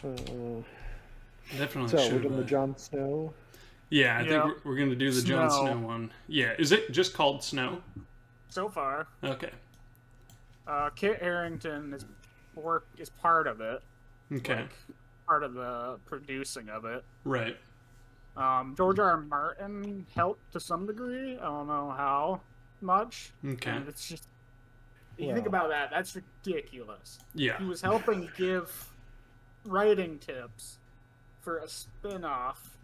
Uh, Definitely so should we're doing the have. Jon Snow. Yeah, I think Yeah, we're going to do the Jon Snow Snow. one. Yeah, is it just called Snow? So far, Okay. Kit Harrington is part of it, Okay. like part of the producing of it. Right. George R. R. Martin helped to some degree. I don't know how much, Okay. and it's just you think Well, about that. That's ridiculous. Yeah. He was helping give writing tips for a spin-off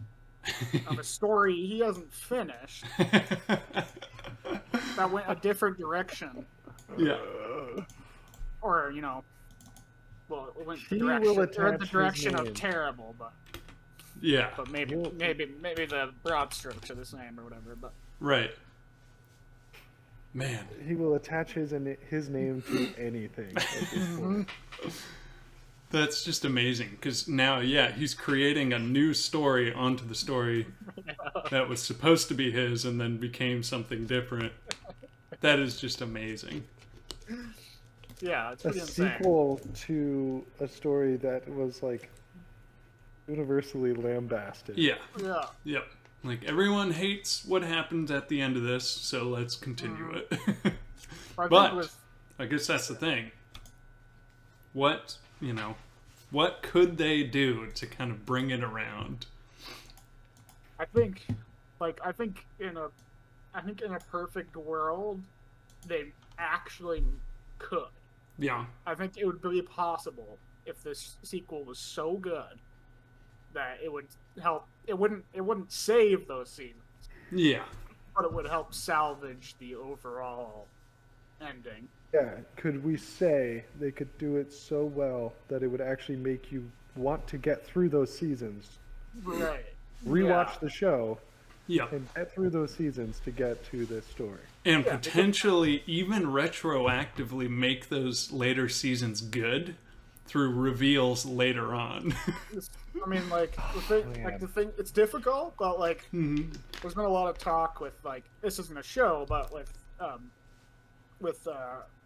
of a story he hasn't finished that went a different direction, Yeah. or well, it went the he will direction or the attach his direction of name. terrible, Yeah. but maybe He'll, maybe the broad strokes are the same or whatever. But Right. Man. he will attach his name to anything at this point. That's just amazing because now, yeah, he's creating a new story onto the story that was supposed to be his and then became something different. That is just amazing. yeah, it's A pretty insane. sequel to a story that was like universally lambasted. Yeah. Yeah, Yep. Like everyone hates what happens at the end of this, so let's continue it. I But think with I guess that's the thing. What, what could they do to kind of bring it around? I think I think in a perfect world they actually could. Yeah. I think it would be possible if this sequel was so good that it would help. It wouldn't save those seasons, Yeah. but it would help salvage the overall ending. Yeah, could we say they could do it so well that it would actually make you want to get through those seasons, Right. rewatch Yeah. the show, Yeah. and get through those seasons to get to this story? And Yeah, potentially even retroactively make those later seasons good through reveals later on. I mean, the thing, it's difficult, but Mhm. there's been a lot of talk with this isn't a show, but with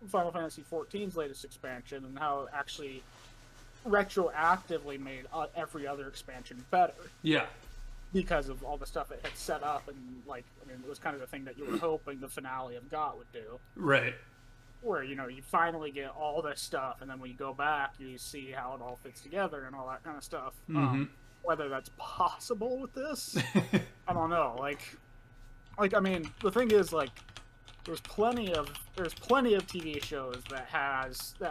Final Fantasy XIV's latest expansion and how it actually retroactively made every other expansion better Yeah. because of all the stuff it had set up, and it was kind of the thing that you were hoping the finale of GOT would do, Right. where you finally get all this stuff, and then when you go back, you see how it all fits together and all that kind of stuff. Whether that's possible with this, I don't know. I mean, the thing is, there's plenty of TV shows that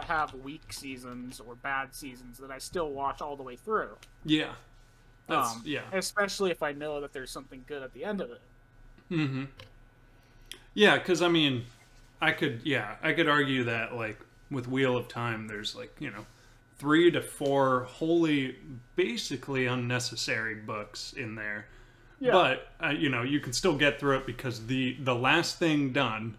have weak seasons or bad seasons that I still watch all the way through. Yeah. That's yeah. Especially if I know that there's something good at the end of it. Mm-hmm. Yeah, because I mean, I could argue that with Wheel of Time, there's 3 to 4 wholly basically unnecessary books in there. Yeah. But you can still get through it because the last thing done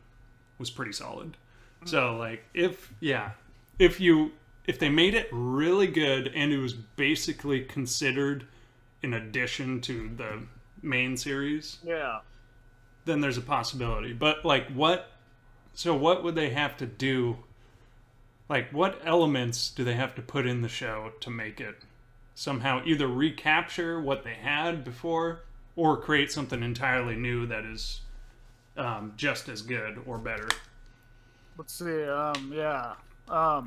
was pretty solid. So if they made it really good and it was basically considered an addition to the main series, Yeah. then there's a possibility. But what would they have to do? What elements do they have to put in the show to make it somehow either recapture what they had before or create something entirely new that is just as good or better? Let's see. Yeah. I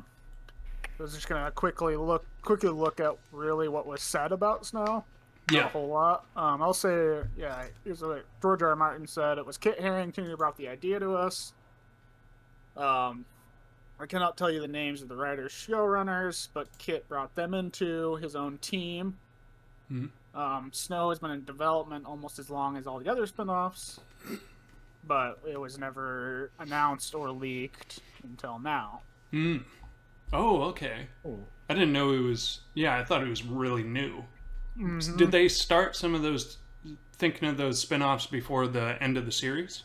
was just gonna quickly look at really what was said about Snow. Not Yeah. a whole lot. I'll say, yeah. Here's what George R. R. Martin said. It was Kit Harrington who brought the idea to us. I cannot tell you the names of the writers, showrunners, but Kit brought them into his own team. Snow has been in development almost as long as all the other spin-offs, but it was never announced or leaked until now. Oh, okay. Oh. I didn't know it was. Yeah, I thought it was really new. Mm-hmm. Did they start some of those thinking of those spin-offs before the end of the series?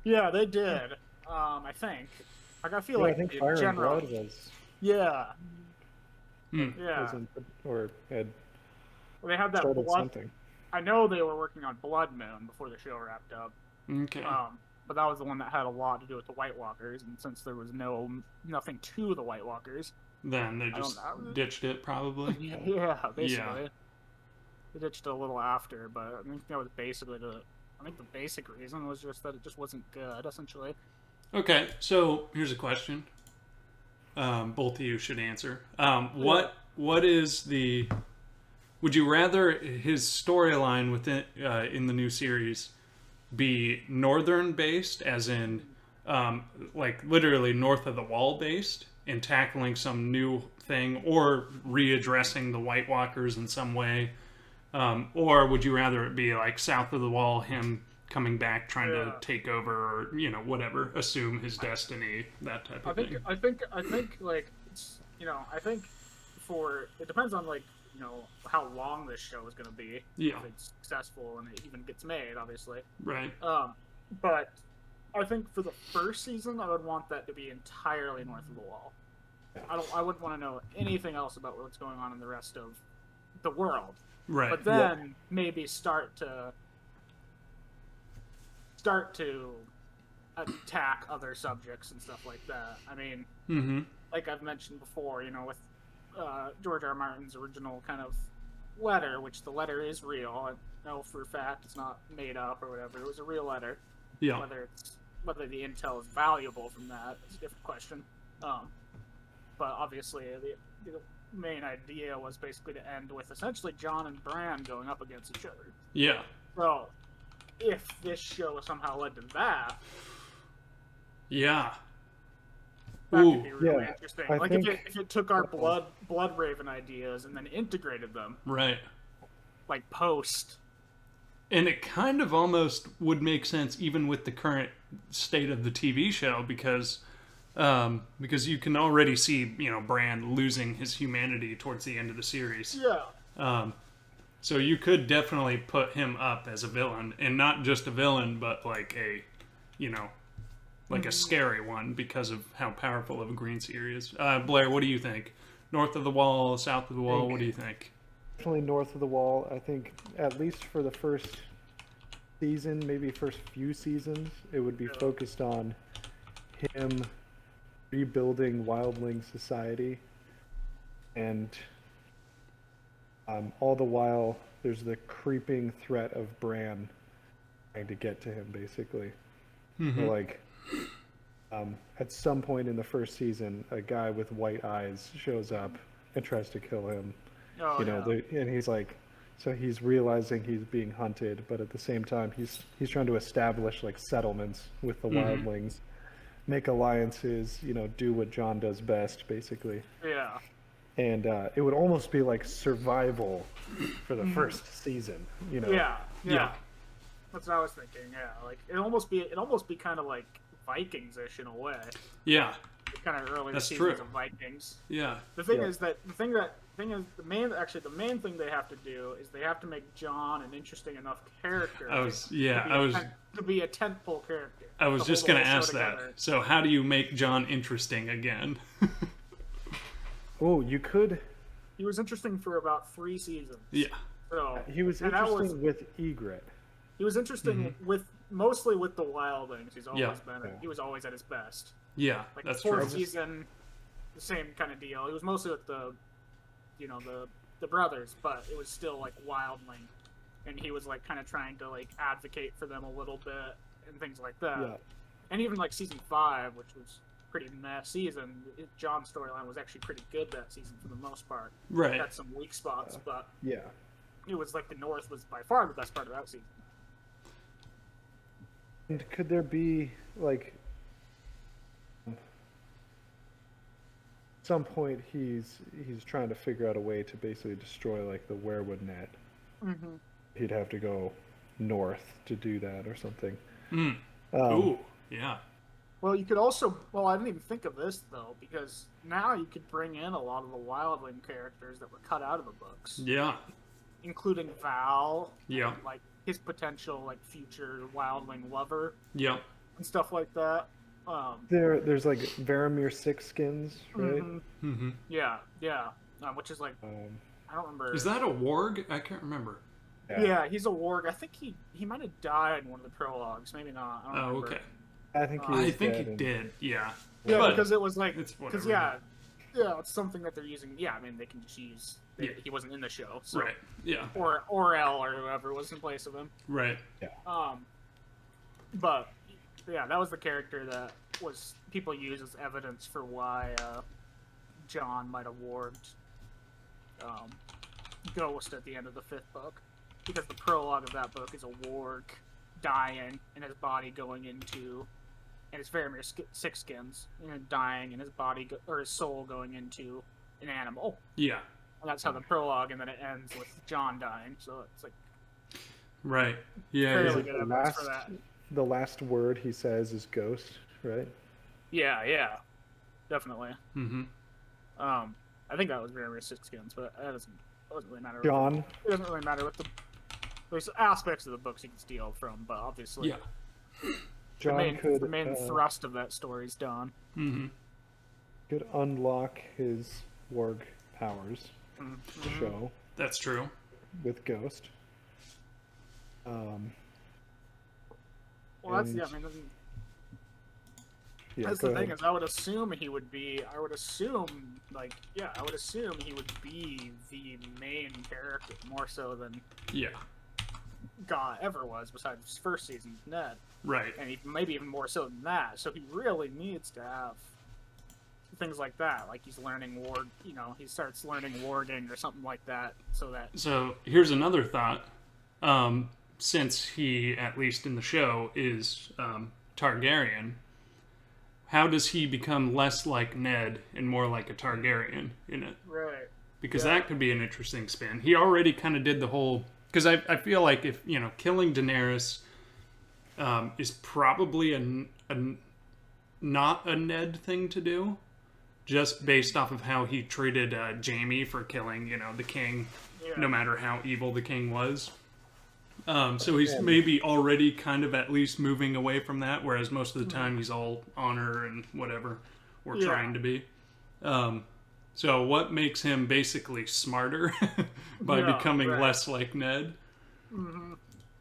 Yeah, they did. I think. I feel Yeah, like I think in Fire and general. Blood was Yeah. Hmm. Yeah. wasn't or had Well, they had that started blood. something. I know they were working on Blood Moon before the show wrapped up. Okay. But that was the one that had a lot to do with the White Walkers, and since there was nothing to the White Walkers, then they I don't just know. ditched it probably. Yeah, basically. They ditched it a little after, but I think that was basically I think the basic reason was just that it just wasn't good, essentially. Okay, so here's a question. Both of you should answer. What is the? Would you rather his storyline within in the new series be northern based, as in like literally north of the wall based, and tackling some new thing, or readdressing the White Walkers in some way, or would you rather it be like south of the wall, him coming back trying to take over, or whatever, assume his destiny, that type of thing? I think like it's I think it depends on like how long this show is going to be. Yeah. If it's successful and it even gets made, obviously. Right. But I think for the first season, I would want that to be entirely north of the wall. I wouldn't want to know anything else about what's going on in the rest of the world. Right. But then maybe start to attack other subjects and stuff like that. I mean, like I've mentioned before, with George R. R. Martin's original kind of letter, which the letter is real. I know for a fact it's not made up or whatever. It was a real letter. Yeah. Whether the intel is valuable from that is a different question. But obviously the main idea was basically to end with essentially John and Bran going up against each other. Yeah. So if this show somehow led to that, yeah. that could be really Yeah, interesting. I Like think- if it took our blood raven ideas and then integrated them, Right. like post. And it kind of almost would make sense even with the current state of the TV show, because you can already see Bran losing his humanity towards the end of the series. Yeah. So you could definitely put him up as a villain, and not just a villain, but like a a scary one because of how powerful of a green seer is. Blair, what do you think? North of the wall, south of the wall? What do you think? Definitely north of the wall. I think at least for the first season, maybe first few seasons, it would be focused on him rebuilding wildling society, and all the while there's the creeping threat of Bran trying to get to him, basically. So, like, at some point in the first season, a guy with white eyes shows up and tries to kill him. And he's like, so he's realizing he's being hunted, but at the same time, he's trying to establish like settlements with the wildlings, make alliances, do what John does best, basically. Yeah. And it would almost be like survival for the first season, Yeah. Yeah. That's what I was thinking. Yeah, like it'd almost be kind of like Vikings-ish in a way. Yeah. Kind of early That's seasons true. of Vikings. Yeah. The main thing they have to do is they have to make John an interesting enough character. To be a tentpole character. I was just going to ask that. Together. So how do you make John interesting again? Oh, you could. He was interesting for about 3 seasons. Yeah. So He was interesting with Egret. He was interesting mostly with the wildlings. Yeah. He was always at his best. Yeah, Like that's the true. fourth season, the same kind of deal. He was mostly with the brothers, but it was still like wildling, and he was like kind of trying to like advocate for them a little bit and things like that. Yeah. And even like season 5, which was pretty meh season, John's storyline was actually pretty good that season for the most part. Right. It had some weak spots, but Yeah. it was like the North was by far the best part of that season. And could there be like some point he's trying to figure out a way to basically destroy like the werewood net. He'd have to go north to do that or something. Ooh, yeah. Well, you could also. Well, I didn't even think of this though, because now you could bring in a lot of the wildling characters that were cut out of the books, Yeah. including Val. Yeah. And, like his potential like future wildling lover Yeah. and stuff like that. There's like Varamir Six Skins, right? Mm-hmm. Yeah, which is like I don't remember. Is that a warg? I can't remember. Yeah, he's a warg. I think he might have died in one of the prologues. Maybe not. I don't Oh, remember. okay. I think he was I think dead he and- did. Yeah. Yeah, But because it was like it's because whatever. Yeah, it's something that they're using. Yeah, I mean, they can just use. Yeah. He wasn't in the show, so. Right. Yeah. Or L or whoever was in place of him. Right. But yeah, that was the character that was people use as evidence for why John might have warged Ghost at the end of the 5th book, because the prologue of that book is a warg dying and his body going into, and it's Faramir Sixskins, and dying and his body or his soul going into an animal. Yeah. And that's how the prologue, and then it ends with John dying. So it's like right. Yeah. fairly good evidence for that. The last word he says is ghost, right? Yeah, definitely. Mm-hmm. I think that was Faramir Sixskins, but that doesn't really matter. John. It doesn't really matter what there's aspects of the books you can steal from, but obviously, John the main thrust of that story is Dawn. Mm-hmm. Could unlock his warg powers. Mm-hmm. Show. That's true. With Ghost. Well, that's and- I mean, that's the thing is, I would assume he would be. I would assume he would be the main character more so than God ever was, besides his first season, Ned. Right. And maybe even more so than that. So he really needs to have things like that, like he's learning warg. You know, he starts learning warging or something like that, so that. So here's another thought. Since he, at least in the show, is Targaryen, how does he become less like Ned and more like a Targaryen in it? Right. Because that could be an interesting spin. He already kind of did the whole... Because I feel like if, killing Daenerys is probably not a Ned thing to do, just based off of how he treated Jaime for killing, the king, no matter how evil the king was. So he's maybe already kind of at least moving away from that, whereas most of the time he's all honor and whatever, or trying to be. So what makes him basically smarter by becoming less like Ned? Mm-hmm.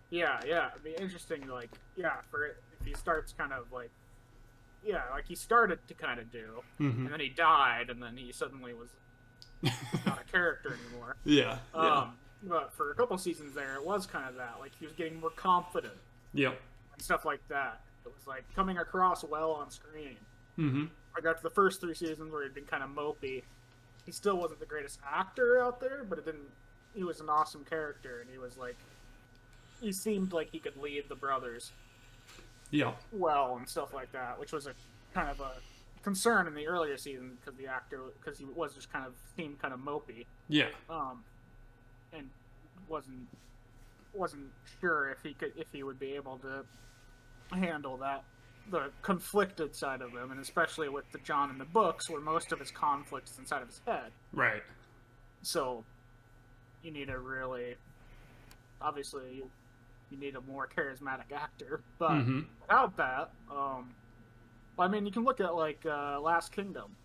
Yeah, it'd be interesting, if he starts kind of like he started to kind of do, and then he died, and then he suddenly was not a character anymore. But for a couple seasons there, it was kind of that. Like, he was getting more confident. Yep. And stuff like that. It was, coming across well on screen. Mm-hmm. I got to the first 3 seasons where he'd been kind of mopey. He still wasn't the greatest actor out there, but he was an awesome character, and he seemed like he could lead the brothers. Yeah. Well, and stuff like that, which was a kind of a concern in the earlier seasons, because he was just seemed kind of mopey. Yeah. And wasn't sure if he would be able to handle the conflicted side of him, and especially with the John in the books, where most of his conflict is inside of his head. Right. So you need obviously you need a more charismatic actor, but without that, I mean, you can look at Last Kingdom.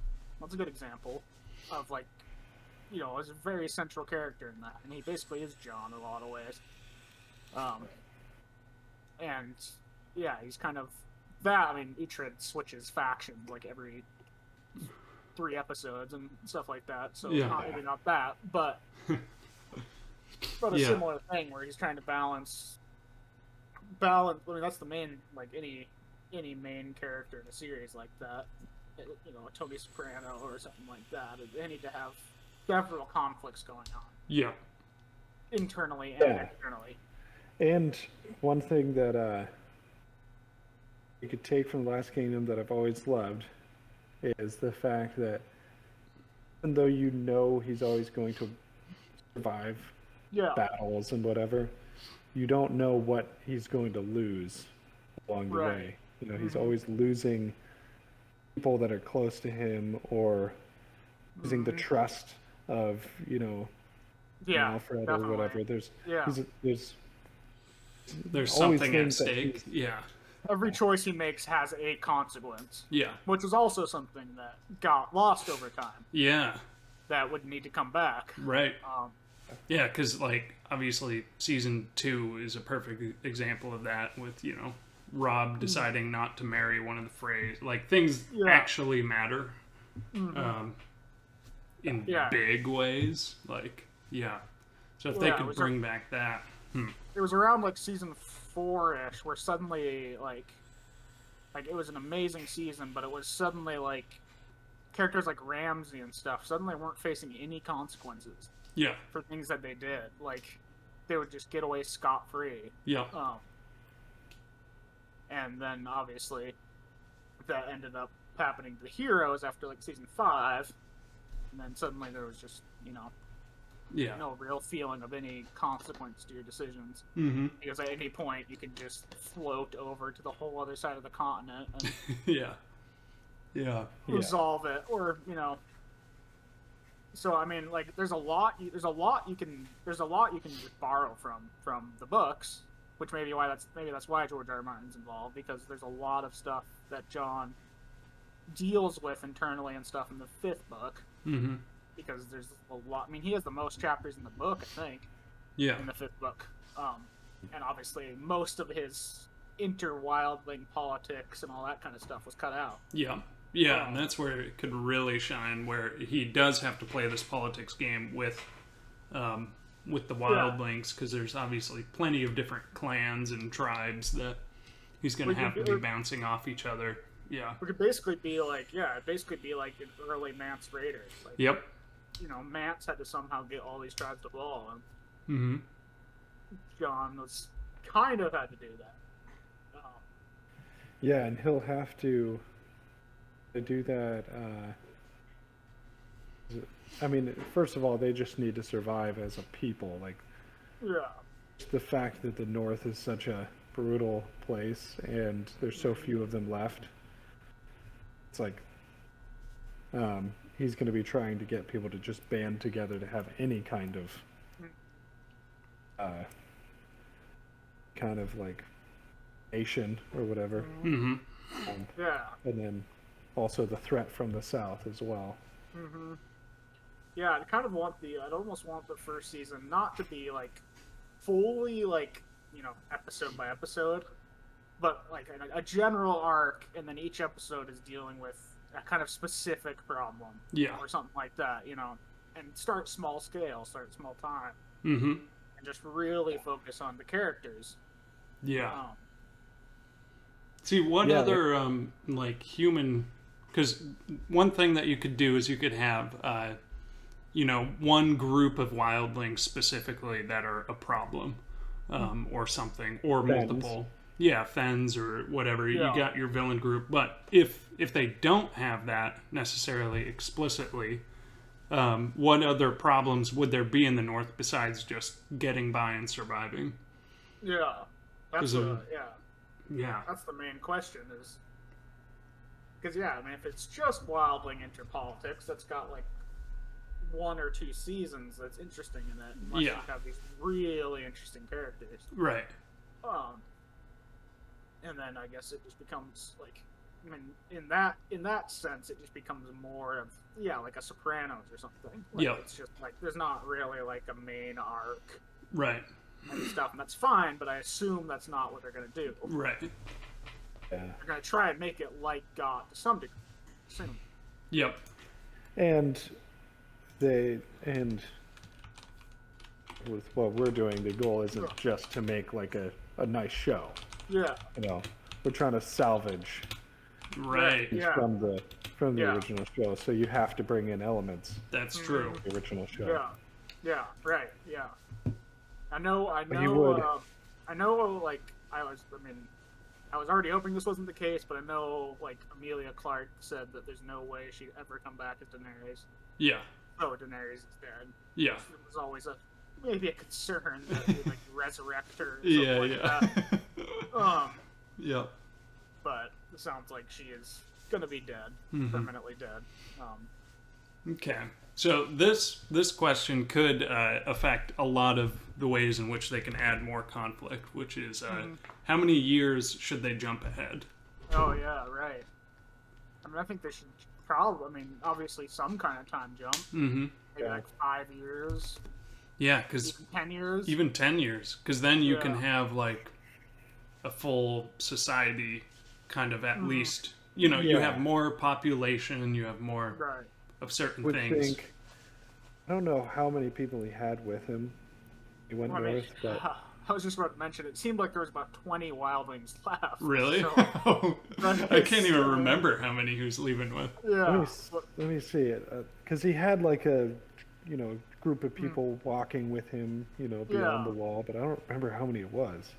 That's a good example of is a very central character in that, and he basically is John in a lot of ways. And he's kind of that. I mean, Uhtred switches factions every 3 episodes and stuff like that. So maybe not that, but a similar thing where he's trying to balance. I mean, that's the main any main character in a series like that. A Tony Soprano or something like that. They need to have several conflicts going on. Yeah. Internally and externally. And one thing that you could take from The Last Kingdom that I've always loved is the fact that even though he's always going to survive battles and whatever, you don't know what he's going to lose along the way. He's always losing people that are close to him, or losing the trust of Alfred or whatever. There's something at stake. Every choice he makes has a consequence. Yeah. Which is also something that got lost over time. Yeah. That would need to come back. Right. Yeah, because obviously season 2 is a perfect example of that, with Rob deciding not to marry one of the Freys. Things actually matter. in Yeah. big ways. Like, yeah. So if Yeah, they it could was bring back that, It was around like season 4-ish where suddenly like it was an amazing season, but it was suddenly like characters like Ramsey and stuff suddenly weren't facing any consequences yeah, for things that they did. Like they would just get away scot-free. yeah, And then obviously that ended up happening to the heroes after like season 5, and then suddenly there was just yeah, no real feeling of any consequence to your decisions, because at any point you can just float over to the whole other side of the continent and yeah, yeah, resolve it, or So I mean, like, there's a lot you can just borrow from the books, which maybe that's why George R. R. Martin's involved, because there's a lot of stuff that John deals with internally and stuff in the 5th book. Mm-hmm. Because there's a lot. I mean, he has the most chapters in the book, I think. Yeah. In the 5th book, and obviously most of his inter-wildling politics and all that kind of stuff was cut out. Yeah. Yeah, and that's where it could really shine, where he does have to play this politics game with the wildlings, because there's obviously plenty of different clans and tribes that he's going to have to be bouncing off each other. Yeah. It could basically be like, an early Mance Raiders. Like, Yep. Mance had to somehow get all these tribes to fall, and Mm-hmm. John was kind of had to do that. Yeah, and he'll have to do that. I mean, first of all, they just need to survive as a people. Like, Yeah. the fact that the North is such a brutal place and there's so few of them left. It's like he's going to be trying to get people to just band together to have any kind of like nation or whatever. Mm-hmm. Yeah. And then also the threat from the south as well. Mm-hmm. Yeah, I'd almost want the first season not to be like fully like, episode by episode, but like a general arc, and then each episode is dealing with a kind of specific problem. Yeah. Or something like that, and start small scale, start small time, Mm-hmm. and just really focus on the characters. Yeah. See, what other like human? Because one thing that you could do is you could have, one group of wildlings specifically that are a problem, or something, or Fens. multiple. Yeah, fens or whatever. Yeah. You got your villain group, but if they don't have that necessarily explicitly, what other problems would there be in the North besides just getting by and surviving? Yeah. That's Yeah. That's the main question, is because if it's just wildling interpolitics, that's got like 1 or 2 seasons that's interesting in it, unless you have these really interesting characters. Right. And then I guess it just becomes like, in that sense, it just becomes more of like a Sopranos or something. Like, Yeah. It's just like there's not really like a main arc Right. and stuff, and that's fine. But I assume that's not what they're gonna do. Right. Yeah. They're gonna try and make it like God to some degree. Assume. Yep. And with what we're doing, the goal isn't just to make like a nice show. Yeah. We're trying to salvage Right. Yeah. from the original show, so you have to bring in elements That's true. of the original show. Yeah. Yeah. Right. Yeah. I know. you would. Like I was already hoping this wasn't the case, but I know like Emilia Clarke said that there's no way she'd ever come back as Daenerys. Yeah. Oh, Daenerys is dead. Yeah. It was always maybe a concern that they'd like resurrect her. Or Yeah. like Yeah. that. Yep. But it sounds like she is gonna be dead, permanently dead. Okay. So this question could affect a lot of the ways in which they can add more conflict, which is how many years should they jump ahead? Oh yeah, right. I think they should probably. Obviously some kind of time jump. Mm-hmm. Maybe like 5 years. Yeah, because Even 10 years. even 10 years, because then you can have like a full society, kind of at least. You have more population. You have more Right. of certain Would things. think I don't know how many people he had with him. He went I mean, north, but I was just about to mention, it seemed like there was about 20 wildlings left. Really? So, I can't even remember how many he was leaving with. yeah. let me see it, because he had like a, group of people walking with him, beyond Yeah. the wall, but I don't remember how many it was.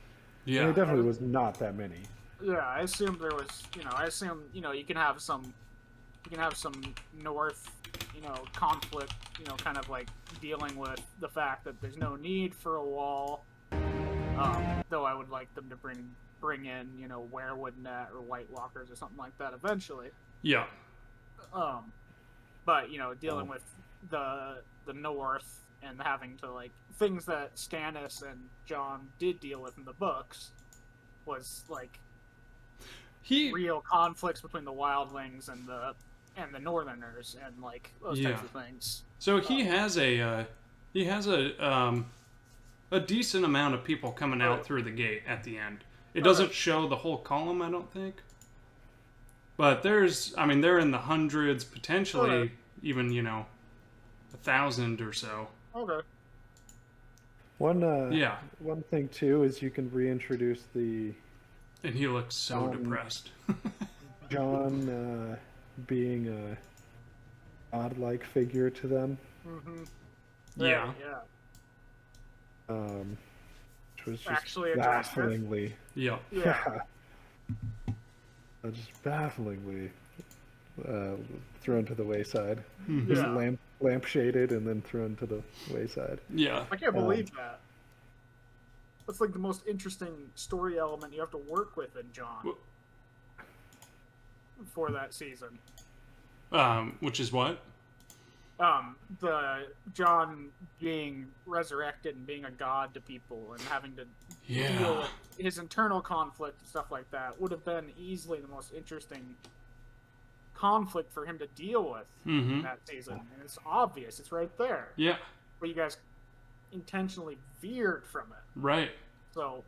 And Yeah. it definitely was not that many. Yeah, I assumed there was, I assume, you can have some North, conflict, kind of like dealing with the fact that there's no need for a wall. Though I would like them to bring in, werewood net or White Walkers or something like that eventually. Yeah. But dealing with the North and having to like things that Stannis and Jon did deal with in the books was like real conflicts between the wildlings and the Northerners and like those types of things. So he has a decent amount of people coming out through the gate at the end. It doesn't show the whole column, I don't think. But they're in the hundreds, potentially even 1,000 or so. Okay. One thing too is you can reintroduce the And he looks so depressed. Jon being a odd-like figure to them. Mm-hmm. Yeah. Which was just Actually a bafflingly. Yeah. Yeah. Just bafflingly thrown to the wayside. Mhm. Just Yeah. lampshaded and then thrown to the wayside. Yeah. I can't believe that. That's like the most interesting story element you have to work with in Jon for that season. Which is what? The Jon being resurrected and being a god to people and having to deal with his internal conflict and stuff like that would have been easily the most interesting conflict for him to deal with in that season. And it's obvious, it's right there. Yeah. But you guys intentionally veered from it. Right. So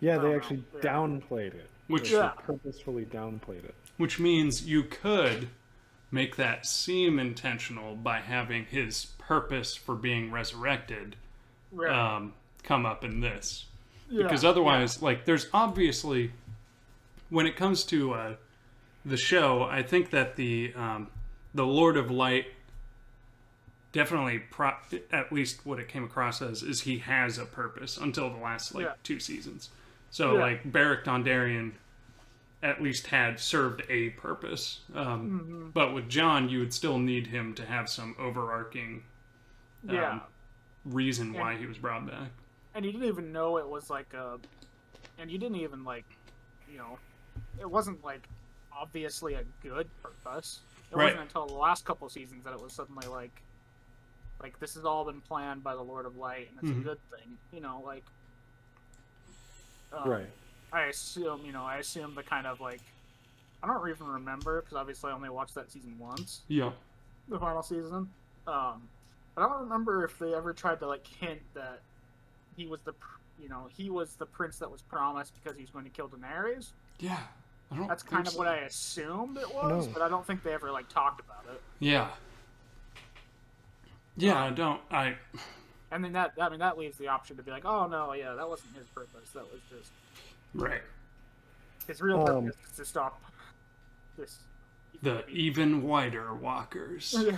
Yeah, they actually downplayed it. Which They purposefully downplayed it. Which means you could make that seem intentional by having his purpose for being resurrected come up in this. Because otherwise, like, there's obviously, when it comes to the show, I think that the Lord of Light definitely, at least what it came across as, is he has a purpose until the last, 2 seasons. So, like, Beric Dondarrion at least had served a purpose. But with Jon, you would still need him to have some overarching reason why he was brought back. And you didn't even know it was like and you didn't even like, it wasn't like obviously a good purpose. It wasn't until the last couple seasons that it was suddenly like this has all been planned by the Lord of Light and it's a good thing, right. I assume the kind of like, I don't even remember because obviously I only watched that season once. Yeah. The final season. But I don't remember if they ever tried to like hint that he was the prince that was promised because he was going to kill Daenerys. Yeah. That's kind of what I assumed it was, but I don't think they ever like talked about it. Yeah. Yeah, And then that leaves the option to be like, oh no, yeah, that wasn't his purpose. That was just right. His real purpose is to stop this. The even whiter walkers. Yeah,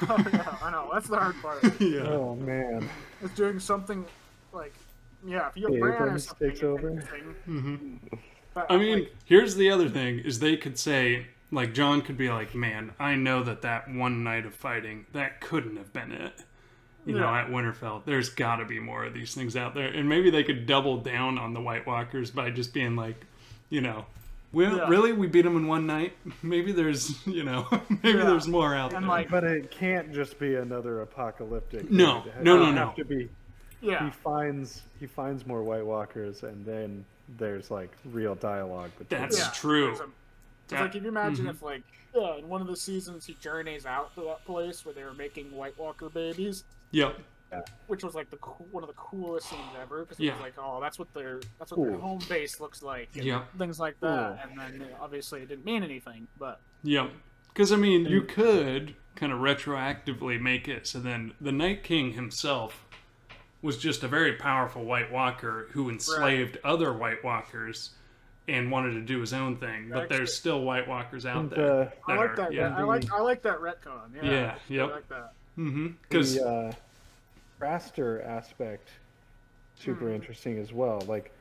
I know. That's the hard part. Yeah. Oh man. It's doing something like, if you have Bran or something. Takes over. But, I mean, here's the other thing: is they could say, like, Jon could be like, "Man, I know that one night of fighting that couldn't have been it." You know, at Winterfell, there's got to be more of these things out there, and maybe they could double down on the White Walkers by just being like, really, we beat them in one night. Maybe there's, there's more out there. Like, but it can't just be another apocalyptic. No. Have to be. Yeah. He finds more White Walkers, and then there's like real dialogue between them. That's true. It's like, can you imagine if like, in one of the seasons he journeys out to that place where they were making White Walker babies. Yep. Which was like one of the coolest scenes ever because it was like, oh, that's what their home base looks like, and things like that. And then obviously it didn't mean anything, but because I mean, you could kind of retroactively make it so then the Night King himself was just a very powerful White Walker who enslaved other White Walkers and wanted to do his own thing. But there's still White Walkers out there. I like that. Yeah. I like that retcon. Yeah. Yep. I like that. Because the Craster aspect, super interesting as well. Like,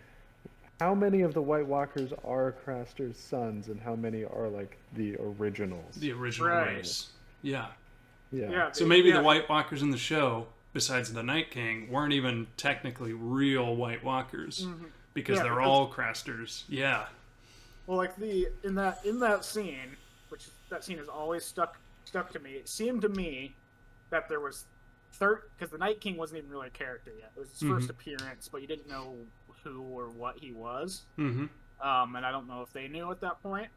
how many of the White Walkers are Craster's sons, and how many are like the originals? the original race. Yeah. So maybe the White Walkers in the show, besides the Night King, weren't even technically real White Walkers because they're all Crasters. Yeah. Well, like in that scene, which that scene has always stuck to me. It seemed to me that there was because the Night King wasn't even really a character yet. It was his first appearance, but you didn't know who or what he was. And I don't know if they knew at that point.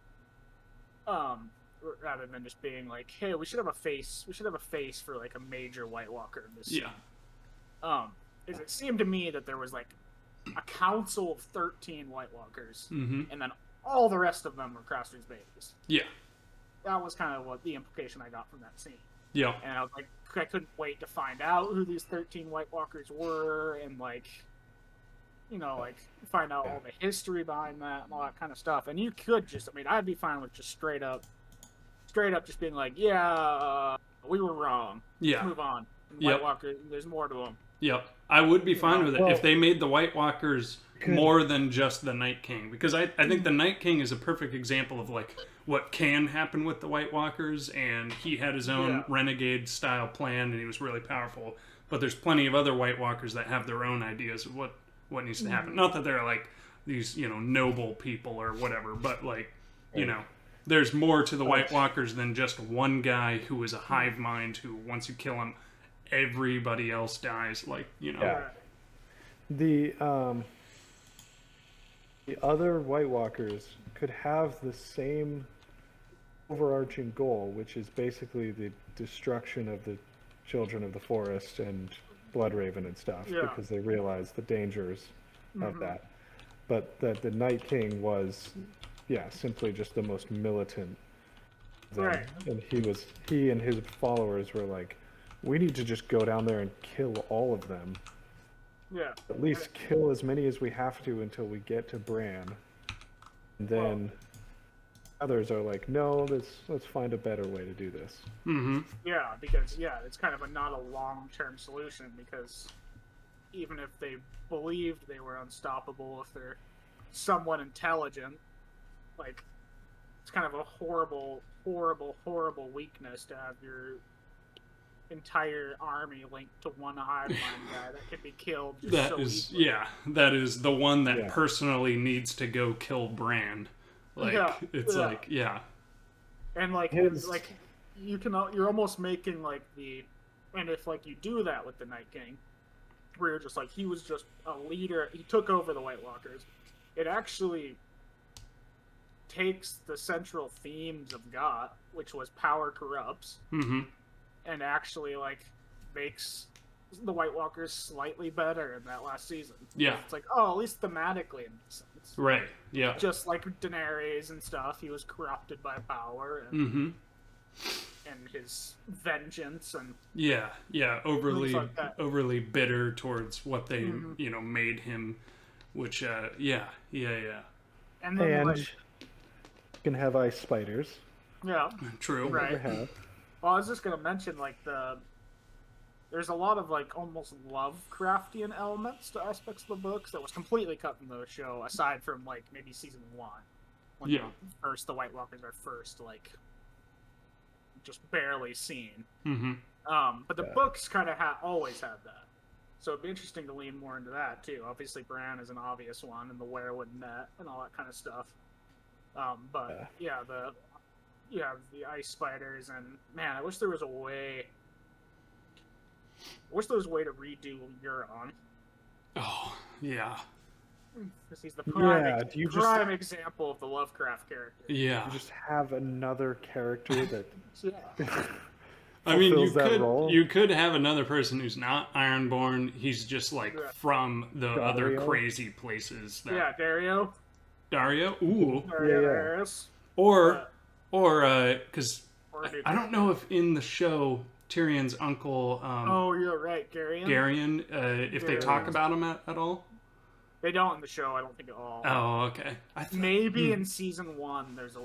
Rather than just being like, hey, we should have a face. We should have a face for like a major White Walker in this scene. It seemed to me that there was like a council of 13 White Walkers, and then all the rest of them were Craster's babies. Yeah. That was kind of what the implication I got from that scene. Yeah. And I was like, I couldn't wait to find out who these 13 White Walkers were, and like, you know, like find out all the history behind that and all that kind of stuff. And you could just, I mean, I'd be fine with just straight up just being like, we were wrong. Yeah. Let's move on. White Walker, there's more to them. Yep. I would be fine with it if they made the White Walkers more than just the Night King. Because I think the Night King is a perfect example of like what can happen with the White Walkers, and he had his own renegade style plan and he was really powerful. But there's plenty of other White Walkers that have their own ideas of what needs to happen. Not that they're like these, you know, noble people or whatever, but like, you know, there's more to the White Walkers than just one guy who is a hive mind who, once you kill him, everybody else dies. Like, you know. Yeah. The other White Walkers could have the same overarching goal, which is basically the destruction of the children of the forest and Bloodraven and stuff, because they realize the dangers of that. But that the Night King was, simply just the most militant. And he and his followers were like, we need to just go down there and kill all of them. Yeah. At least kill as many as we have to until we get to Bran. And then others are like, no, let's find a better way to do this. Yeah, because it's kind of not a long-term solution, because even if they believed they were unstoppable, if they're somewhat intelligent, like, it's kind of a horrible, horrible, horrible weakness to have your entire army linked to one hive mind guy that can be killed easily. That is the one that personally needs to go kill Bran. Like, and like you're almost making like and if like you do that with the Night King, where you're just like, he was just a leader, he took over the White Walkers, it actually takes the central themes of GOT, which was power corrupts, and actually like makes the White Walkers slightly better in that last season. Yeah. It's like, oh, at least thematically it makes sense. Right. Yeah. Just like Daenerys and stuff, he was corrupted by power and his vengeance and overly bitter towards what they made him, which And then and you can have ice spiders. Yeah. True. Right. Well, I was just gonna mention like there's a lot of like almost Lovecraftian elements to aspects of the books that was completely cut from the show, aside from like maybe season 1, when the White Walkers are first like just barely seen. But the books kind of always had that, so it'd be interesting to lean more into that too. Obviously, Bran is an obvious one, and the werewood net and all that kind of stuff. The ice spiders, and man, I wish there was a way to redo Euron. Oh, yeah. Because he's the prime example of the Lovecraft character. Yeah. You just have another character that I mean, you could have another person who's not Ironborn. He's just like from the other crazy places. Dario. Ooh. Dario. Or because I don't know if in the show Tyrion's uncle Oh, you're right, Garion. Garion, if they talk about him at all. They don't in the show, I don't think at all. Oh, okay. Maybe in season 1 there's a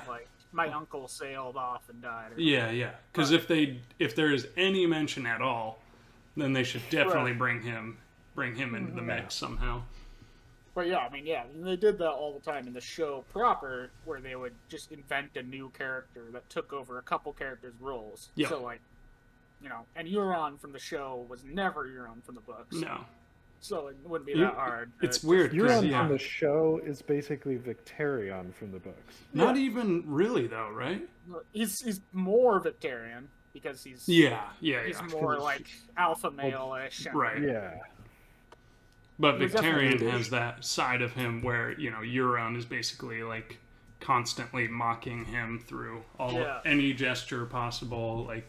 like my uncle sailed off and died. Yeah. Because if there is any mention at all, then they should definitely bring him into the mix somehow. But yeah, I mean, and they did that all the time in the show proper, where they would just invent a new character that took over a couple characters' roles. Yeah. So like, and Euron from the show was never Euron from the books. No. So it wouldn't be that hard. It's weird. Euron from the show is basically Victarion from the books. Not even really, though, right? He's more Victarion because he's he's more like alpha male-ish. Right. Yeah. But Victarion has that side of him where Euron is basically like constantly mocking him through any gesture possible. Like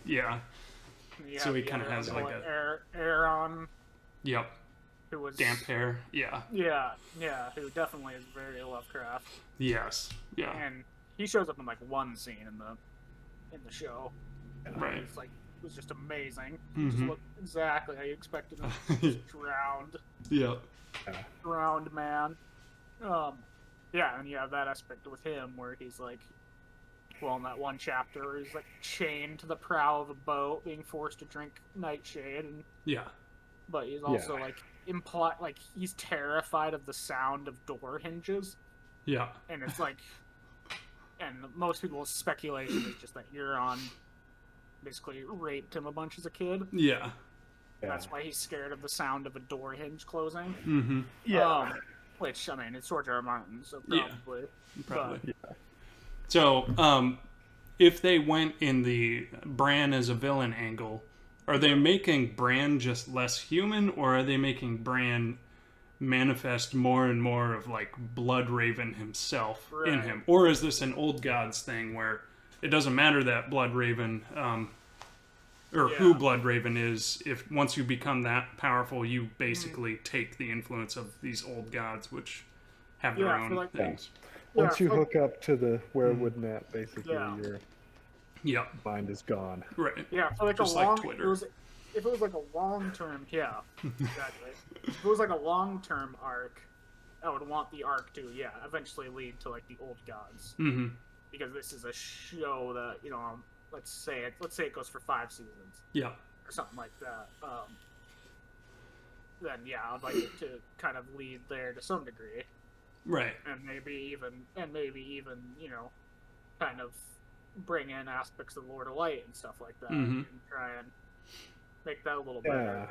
so he kind of has like a Aaron. Yep. Who was damp hair? Yeah. Who definitely is very Lovecraft. Yes. Yeah. And he shows up in like one scene in the show. Right. It was just amazing. Mm-hmm. Just looked exactly how you expected him. Just drowned. Yep. Drowned man. And you have that aspect with him where he's like, well, in that one chapter where he's like chained to the prow of a boat, being forced to drink nightshade, and but he's also like he's terrified of the sound of door hinges. Yeah. And it's like, and most people's speculation is just that Euron basically raped him a bunch as a kid. Yeah. That's why he's scared of the sound of a door hinge closing. Mm-hmm. Yeah. Which, I mean, it's George R. R. Martin, so probably. Probably. So, if they went in the Bran as a villain angle, are they making Bran just less human, or are they making Bran manifest more and more of like Bloodraven himself in him? Or is this an old gods thing where it doesn't matter that Bloodraven who Bloodraven is, if once you become that powerful, you basically take the influence of these old gods, which have their own things. Once you hook up to the werewood net, basically your mind is gone. Right. Yeah, for like just like Twitter. If it was like a long-term, exactly. If it was like a long-term arc, I would want the arc to, eventually lead to like the old gods. Mm-hmm. Because this is a show that, let's say it goes for 5 seasons. Yeah. Or something like that. Then I'd like it to kind of lead there to some degree. Right. And maybe even, kind of bring in aspects of Lord of Light and stuff like that, and try and make that a little better.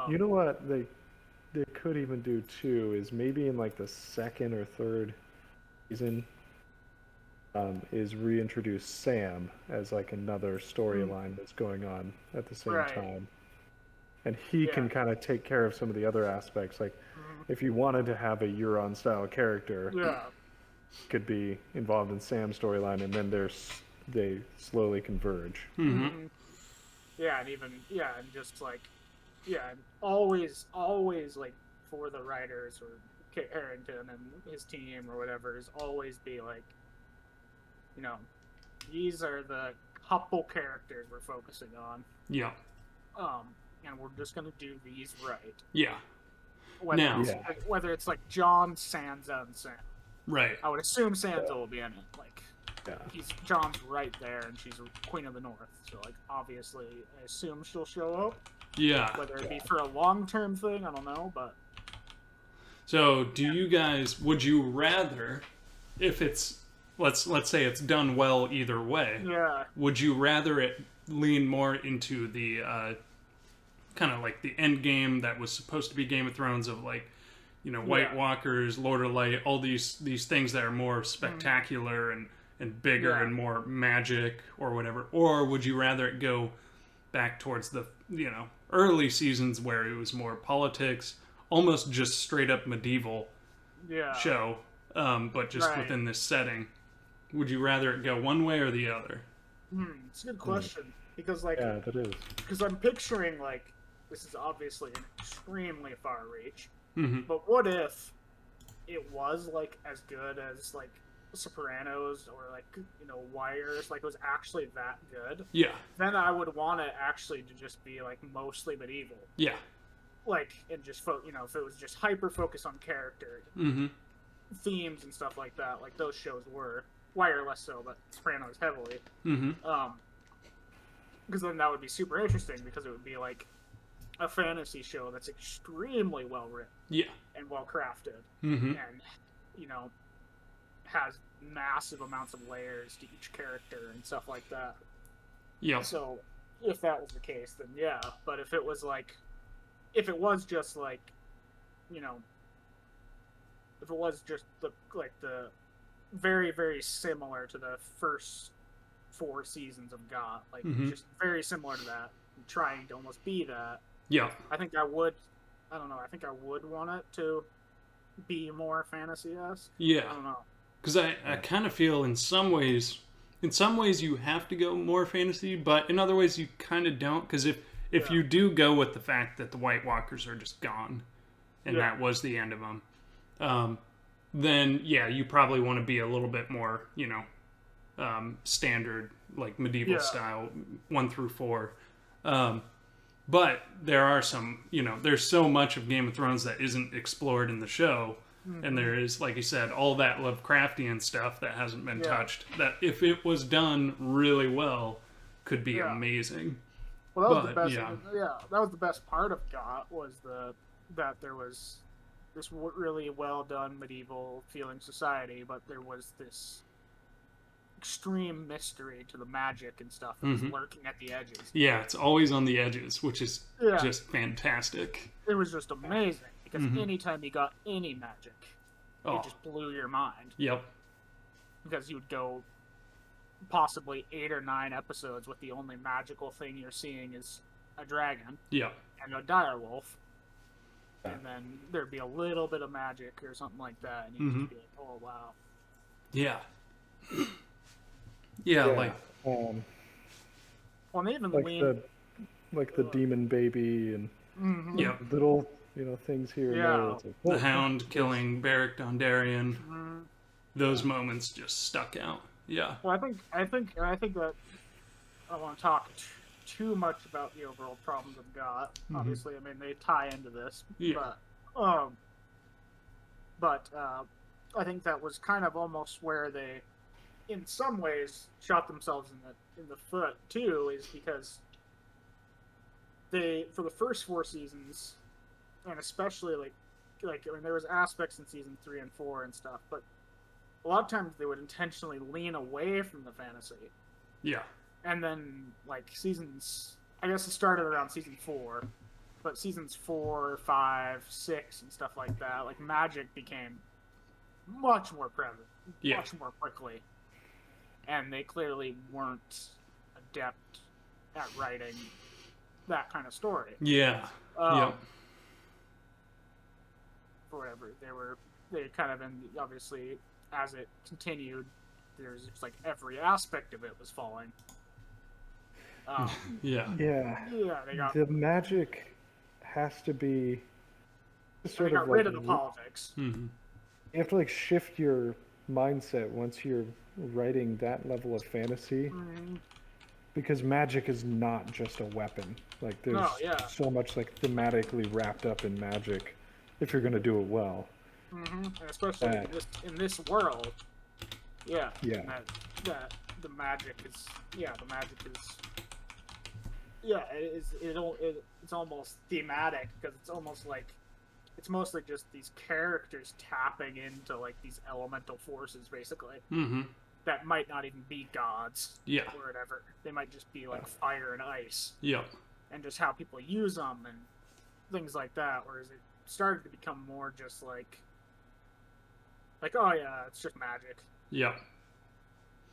You know what they could even do too is maybe in like the 2nd or 3rd season is reintroduce Sam as like another storyline that's going on at the same time, and he can kind of take care of some of the other aspects. Like if you wanted to have a Euron style character, could be involved in Sam's storyline, and then they slowly converge. Mm-hmm. And just like, and always like for the writers or Harrington and his team or whatever is always be like, these are the couple characters we're focusing on. Yeah. And we're just gonna do these right. Yeah. Whether it's like Jon, Sansa, and Sam. Right. I would assume Sansa will be in it. Like, Jon's right there, and she's Queen of the North. So, like, obviously, I assume she'll show up. Yeah. Whether it be for a long-term thing, I don't know, but... So, would you rather, if it's, let's say it's done well either way, would you rather it lean more into the, kind of like the end game that was supposed to be Game of Thrones of, like, White Walkers, Lord of Light, all these things that are more spectacular and bigger and more magic or whatever? Or would you rather it go back towards the, early seasons where it was more politics, almost just straight up medieval show, but just within this setting? Would you rather it go one way or the other? It's a good question. Because, like... Yeah, that is. Because I'm picturing, like, this is obviously an extremely far reach. Mm-hmm. But what if it was, like, as good as, like, Sopranos or like Wires, like it was actually that good, Yeah. then I would want it actually to just be like mostly medieval. Yeah. Like and just if it was just hyper focused on character, Mm-hmm. themes and stuff like that, like those shows were. Wire less so, but Sopranos heavily. Mm-hmm. Because then that would be super interesting because it would be like a fantasy show that's extremely well written, Yeah. and well crafted, Mm-hmm. and has massive amounts of layers to each character and stuff like that. Yeah. So if that was the case, then yeah. But if it was just like, if it was just the very very similar to the first 4 seasons of GOT, like just very similar to that, trying to almost be that. Yeah. I think I would. I don't know. I think I would want it to be more fantasy-esque. Yeah. I don't know. Because I kind of feel in some ways you have to go more fantasy, but in other ways you kind of don't. Because if you do go with the fact that the White Walkers are just gone, and that was the end of them, then yeah, you probably want to be a little bit more, standard, like medieval style, 1 through 4. But there are some, there's so much of Game of Thrones that isn't explored in the show. And there is, like you said, all that Lovecraftian stuff that hasn't been touched. That if it was done really well, could be amazing. Well, that was the best. Yeah, that was the best part of GOT was that there was this really well done medieval feeling society, but there was this extreme mystery to the magic and stuff that was lurking at the edges. Yeah, it's always on the edges, which is just fantastic. It was just amazing. Because anytime you got any magic, it just blew your mind. Yep. Because you would go possibly 8 or 9 episodes with the only magical thing you're seeing is a dragon. Yep. And a direwolf. And then there'd be a little bit of magic or something like that. And you'd just be like, oh, wow. Yeah. Yeah, like... well, and even like the demon baby and little... things here and there. It's like, the Hound killing Beric Dondarrion. Those moments just stuck out. Yeah. Well, I think that I don't want to talk too much about the overall problems of GOT. Obviously, I mean they tie into this, but I think that was kind of almost where they, in some ways, shot themselves in the foot too, is because they, for the first 4 seasons. And especially like I mean, there was aspects in season 3 and 4 and stuff, but a lot of times they would intentionally lean away from the fantasy. Yeah. And then like seasons, I guess it started around season 4, but seasons 4, 5, 6, and stuff like that, like magic became much more prevalent, much more quickly, and they clearly weren't adept at writing that kind of story. Yeah. For whatever they kind of, and obviously as it continued, there's just like every aspect of it was falling. They got the magic has to be sort of rid of the politics. You have to like shift your mindset once you're writing that level of fantasy, because magic is not just a weapon. Like there's so much like thematically wrapped up in magic. If you're going to do it well. And especially in this world. Yeah. That the magic is... Yeah, the magic is... Yeah, it's almost thematic, because it's almost like... It's mostly just these characters tapping into, like, these elemental forces, basically. That might not even be gods. Yeah. Or whatever. They might just be, like, fire and ice. Yeah. And just how people use them and things like that, whereas it started to become more just like oh yeah, it's just magic. Yeah.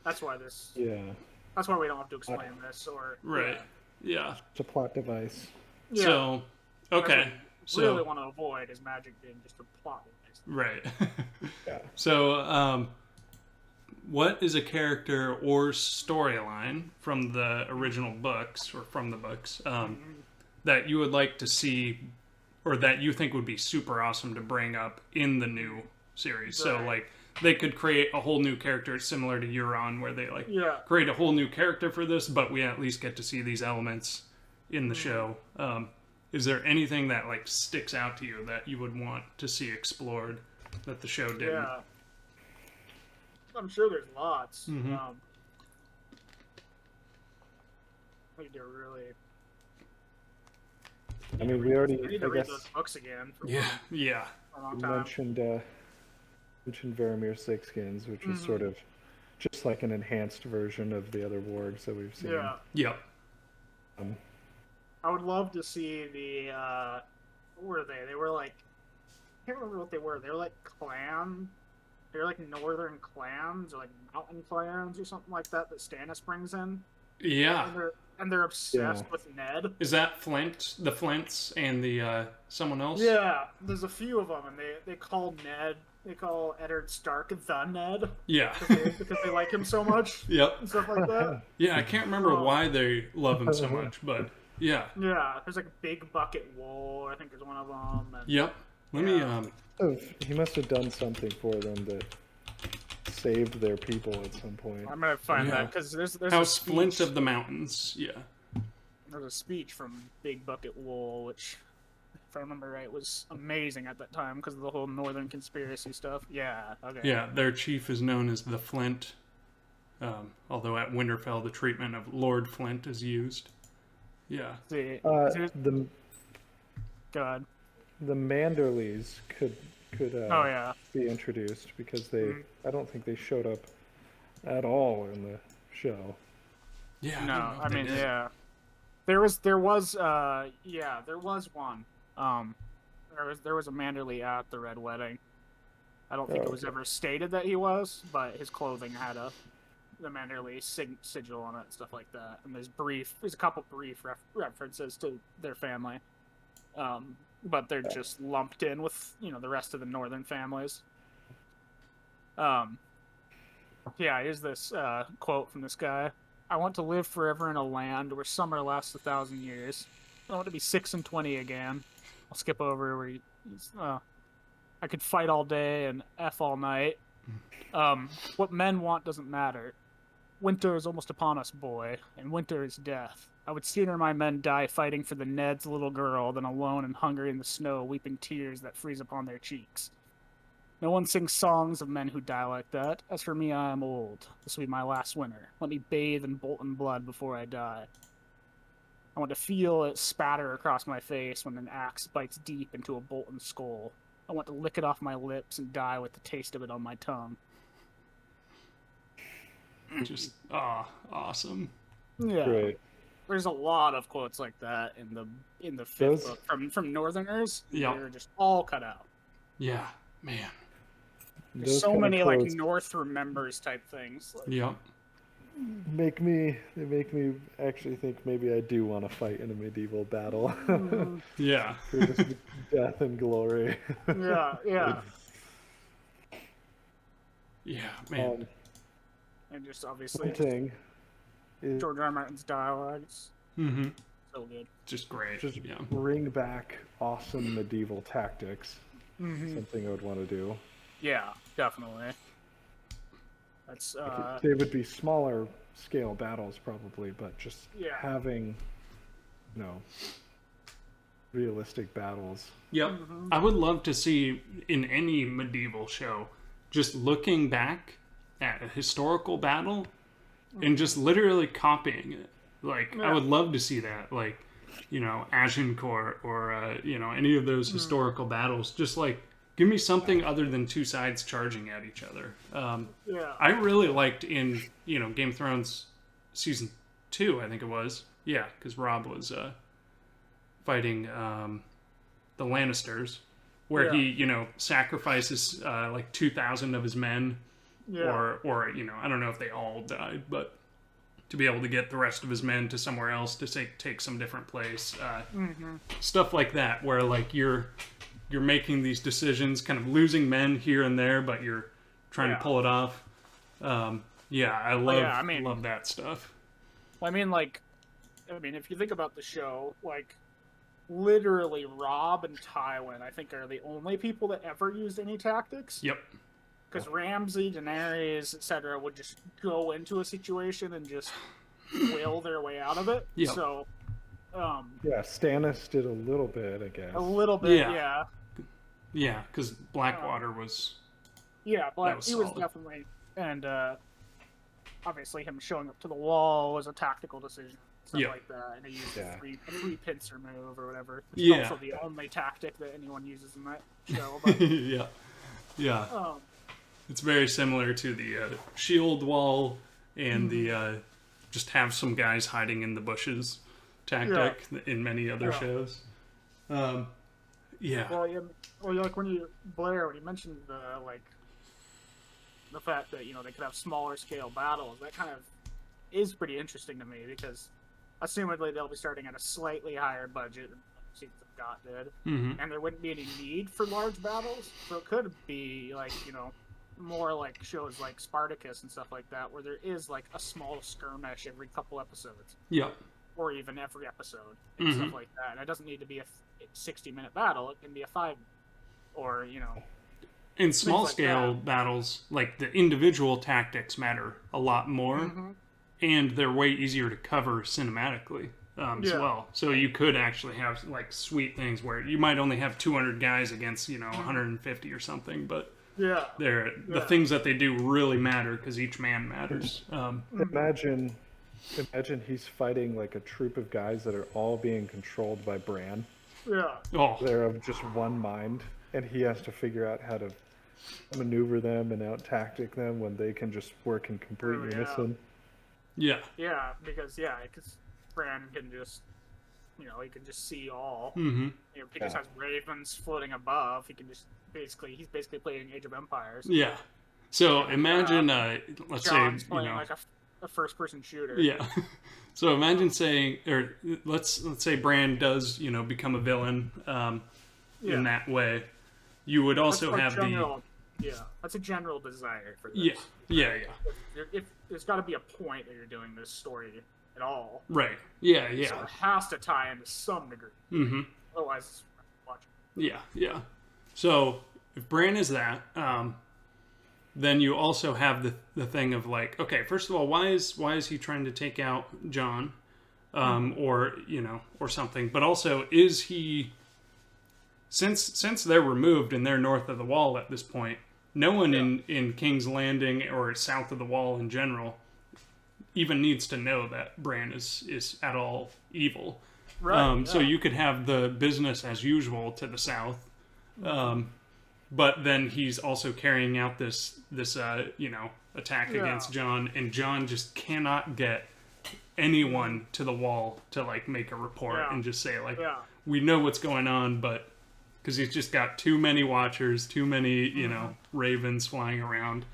That's why this. Yeah. That's why we don't have to explain this or. Right. Yeah. It's a plot device. Yeah. So, okay. Really want to avoid is magic being just a plot device. Right. So, what is a character or storyline from the original books or from the books that you would like to see? Or that you think would be super awesome to bring up in the new series. Right. So, like, they could create a whole new character similar to Euron, where they like Yeah. create a whole new character for this, but we at least get to see these elements in the show. Is there anything that like sticks out to you that you would want to see explored that the show didn't? Yeah. I'm sure there's lots. Mm-hmm. We need to really. I mean, we already, I need to I read guess, those books again. For Yeah. a long you time. mentioned Varamir Sixskins, which was sort of just like an enhanced version of the other wargs that we've seen. Yeah. Yep. I would love to see the. What were they? They were like. I can't remember what they were. They were like clan. They were like northern clans or like mountain clans or something like that Stannis brings in. Yeah. And they're obsessed with Ned. Is that Flint? The Flints and the someone else? Yeah, there's a few of them, and they call Ned. They call Eddard Stark the Ned. Yeah. Because they like him so much. Yep. And stuff like that. Yeah, I can't remember why they love him so much, but yeah. Yeah, there's like Big Bucket Wool, I think is one of them. And, Yep. Let me Oh, he must have done something for them that saved their people at some point. I'm gonna find that because there's House a speech, Flint of the Mountains. Yeah. There's a speech from Big Bucket Wool, which, if I remember right, was amazing at that time because of the whole Northern conspiracy stuff. Yeah. Okay. Yeah, their chief is known as the Flint. Although at Winterfell, the treatment of Lord Flint is used. Yeah. See, The God. the Manderleys could Oh yeah. be introduced because I don't think they showed up at all in the show. Yeah. No, don't know I if they mean, did. yeah. There was one. There was a Manderley at the Red Wedding. I don't think it was ever stated that he was, but his clothing had the Manderley sigil on it and stuff like that. And there's a couple brief references to their family. But they're just lumped in with, the rest of the northern families. Yeah, here's this quote from this guy. I want to live forever in a land where summer lasts 1,000 years. I want to be 6 and 20 again. I'll skip over where I could fight all day and F all night. What men want doesn't matter. Winter is almost upon us, boy, and winter is death. I would sooner my men die fighting for the Ned's little girl than alone and hungry in the snow, weeping tears that freeze upon their cheeks. No one sings songs of men who die like that. As for me, I am old. This will be my last winter. Let me bathe in Bolton blood before I die. I want to feel it spatter across my face when an axe bites deep into a Bolton skull. I want to lick it off my lips and die with the taste of it on my tongue. Just awesome. Yeah. Great. There's a lot of quotes like that in the fifth book from Northerners. Yep. They're just all cut out. Yeah, man. There's Those so kind of many like quotes North remembers type things. Like, Yep. make me actually think maybe I do want to fight in a medieval battle Yeah. for just death and glory. yeah. Yeah, man. And just obviously Hunting is George R. R. Martin's dialogue is Mm-hmm. so good. Just great. just Yeah. bring back awesome medieval tactics. Something I would want to do. Yeah, definitely. That's They would be smaller scale battles probably, but just Yeah. having, realistic battles. Yep. I would love to see in any medieval show just looking back at a historical battle and just literally copying it. Like, I would love to see that. Like, Agincourt or, any of those historical battles. Just like, give me something other than two sides charging at each other. Yeah. I really liked in, Game of Thrones season 2, I think it was. Yeah, because Rob was fighting the Lannisters, where he, sacrifices like 2,000 of his men, or I don't know if they all died, but to be able to get the rest of his men to somewhere else to take some different place, stuff like that, where like you're making these decisions, kind of losing men here and there, but you're trying to pull it off. I love that stuff. Well, if you think about the show, like, literally Rob and Tywin, I think, are the only people that ever used any tactics. Yep. because Ramsay, Daenerys, etc., would just go into a situation and just will their way out of it. Yeah. So, Yeah, Stannis did a little bit, I guess. a little bit, Yeah. yeah. Yeah, because Blackwater was... Yeah, but was he was solid. definitely, and obviously him showing up to the wall was a tactical decision, stuff Yeah. like that, and he used Yeah. a free pincer move or whatever, which is Yeah. also the only tactic that anyone uses in that show. But yeah. Yeah. um, It's very similar to the shield wall and the just have some guys hiding in the bushes tactic in many other shows. Yeah. well, like when you mentioned the fact that they could have smaller scale battles, that kind of is pretty interesting to me because assumedly they'll be starting at a slightly higher budget than Seasons of God did, and there wouldn't be any need for large battles, so it could be like more like shows like Spartacus and stuff like that, where there is like a small skirmish every couple episodes, Yeah. or even every episode, and stuff like that. And it doesn't need to be a 60-minute battle; it can be a 5, or In small like scale that. battles, like the individual tactics matter a lot more, and they're way easier to cover cinematically as Yeah. well. So you could actually have like sweet things where you might only have 200 guys against 150 or something, but yeah, the things that they do really matter because each man matters. Imagine he's fighting like a troop of guys that are all being controlled by Bran. yeah. Oh, They're of just one mind, and he has to figure out how to maneuver them and out-tactic them when they can just work in complete Oh, yeah. unison. yeah. Yeah, because Bran can just, he can just see all. Mm-hmm. He just has ravens floating above. He can just he's basically playing Age of Empires. Yeah. So imagine, let's John's say, playing like a first-person shooter. yeah. So imagine saying, or let's say Bran does, become a villain in that way. You would also have that's a general desire for this. yeah. If there's got to be a point that you're doing this story at all. Right. Yeah. So it has to tie into some degree. Mm-hmm. Otherwise, it's watching. Yeah. So if Bran is that, then you also have the thing of like, okay, first of all, why is he trying to take out Jon, or something? But also, is he since they're removed and they're north of the Wall at this point, no one in King's Landing or south of the Wall in general even needs to know that Bran is at all evil. Right. So you could have the business as usual to the south, but then he's also carrying out this attack against Jon, and Jon just cannot get anyone to the Wall to like make a report and just say like, we know what's going on, but because he's just got too many watchers, too many ravens flying around,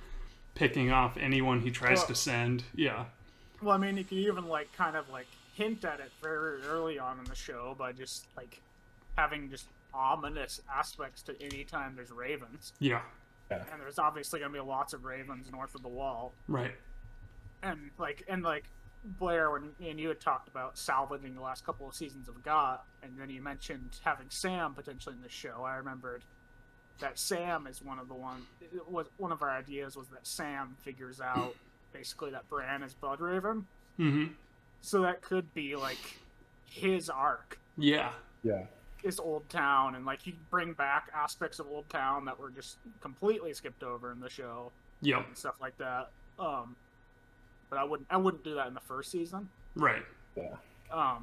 picking off anyone he tries to send. Yeah. Well, I mean, you could even kind of hint at it very early on in the show by just having just ominous aspects to any time there's ravens. Yeah. And there's obviously gonna be lots of ravens north of the Wall. Right. And Blair, when me and you had talked about salvaging the last couple of seasons of GOT, and then you mentioned having Sam potentially in the show, I remembered that Sam is one of our ideas was that Sam figures out basically that Bran is Bloodraven. Mm-hmm. So that could be his arc. Yeah. Yeah. Is Old Town, and you bring back aspects of Old Town that were just completely skipped over in the show. Yep. And stuff like that. But I wouldn't do that in the first season. Right. Yeah.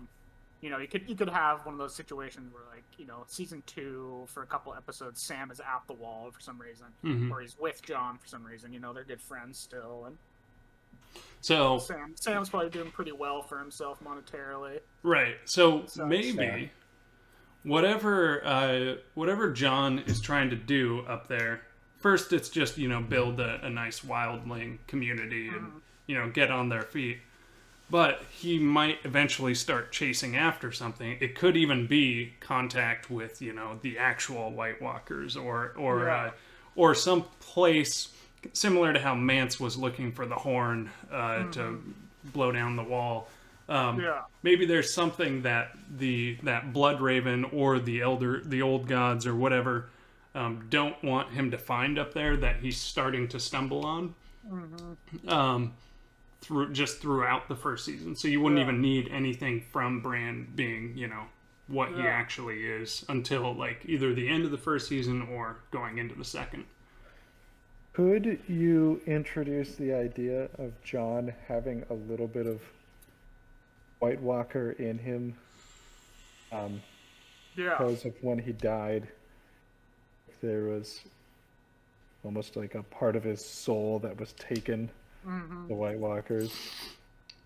You could have one of those situations where season 2 for a couple episodes Sam is at the Wall for some reason, or he's with Jon for some reason. They're good friends still, and so Sam's probably doing pretty well for himself monetarily. Right. So maybe whatever Jon is trying to do up there, first it's just build a nice wildling community and get on their feet. But he might eventually start chasing after something. It could even be contact with the actual White Walkers or some place similar to how Mance was looking for the horn to blow down the Wall. Maybe there's something that that Bloodraven or the old gods or whatever don't want him to find up there that he's starting to stumble on. Throughout the first season, so you wouldn't even need anything from Bran being, what he actually is until like either the end of the first season or going into the second. Could you introduce the idea of Jon having a little bit of White Walker in him? Because of when he died, there was almost like a part of his soul that was taken. The White Walkers.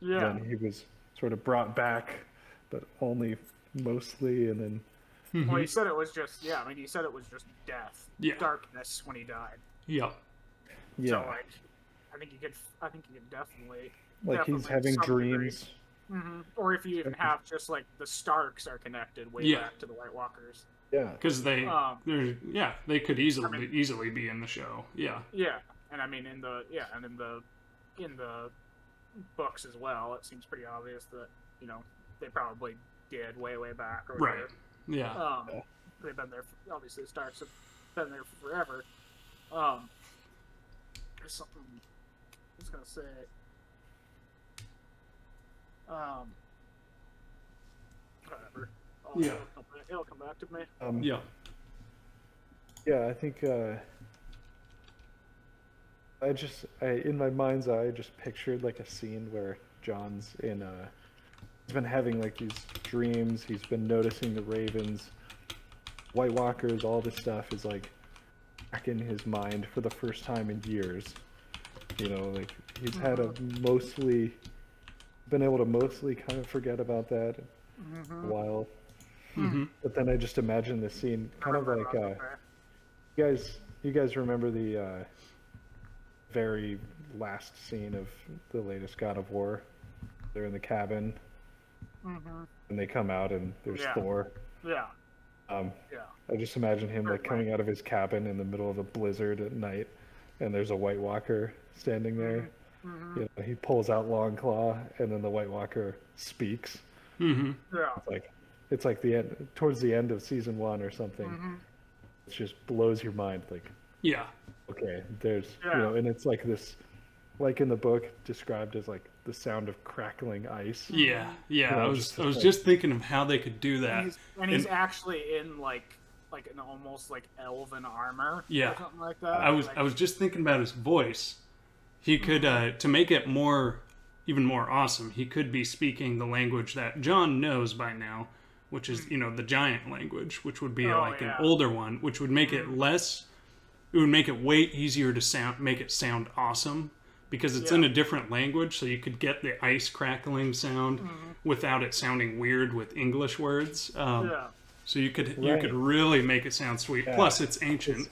Then he was sort of brought back, but only mostly, and then. Well, he said it was just he said it was just death, darkness when he died. Yeah. So like, I think you could definitely he's having dreams. Or if you even have just like the Starks are connected way back to the White Walkers. Yeah. Because they could easily be in the show. Yeah. Yeah, and I mean in the books as well, it seems pretty obvious that they probably did way back or whatever. Right. Yeah. They've been there. Obviously, the Starks have been there forever. There's something I was gonna say. Whatever. It'll come back to me. Yeah, I think. In my mind's eye, I just pictured like a scene where Jon's he's been having like these dreams, he's been noticing the ravens, White Walkers, all this stuff is like back in his mind for the first time in years. Like he's had been able to mostly kind of forget about that a while. But then I just imagine this scene kind of like, you guys remember the, very last scene of the latest God of War? They're in the cabin, and they come out, and there's Thor. I just imagine him like coming out of his cabin in the middle of a blizzard at night, and there's a White Walker standing there. He pulls out Longclaw, and then the White Walker speaks. It's like the end, towards the end of season 1 or something. It just blows your mind, like. Okay, there's and it's like this, like in the book, described as like the sound of crackling ice. I was just thinking of how they could do that. He's actually in like an almost like elven armor. Or something like that. I was just thinking about his voice. He could to make it even more awesome. He could be speaking the language that Jon knows by now, which is the giant language, which would be an older one, which would make it less. It would make it way easier to make it sound awesome because it's in a different language, so you could get the ice crackling sound without it sounding weird with English words. So you could really make it sound sweet. Plus, it's ancient,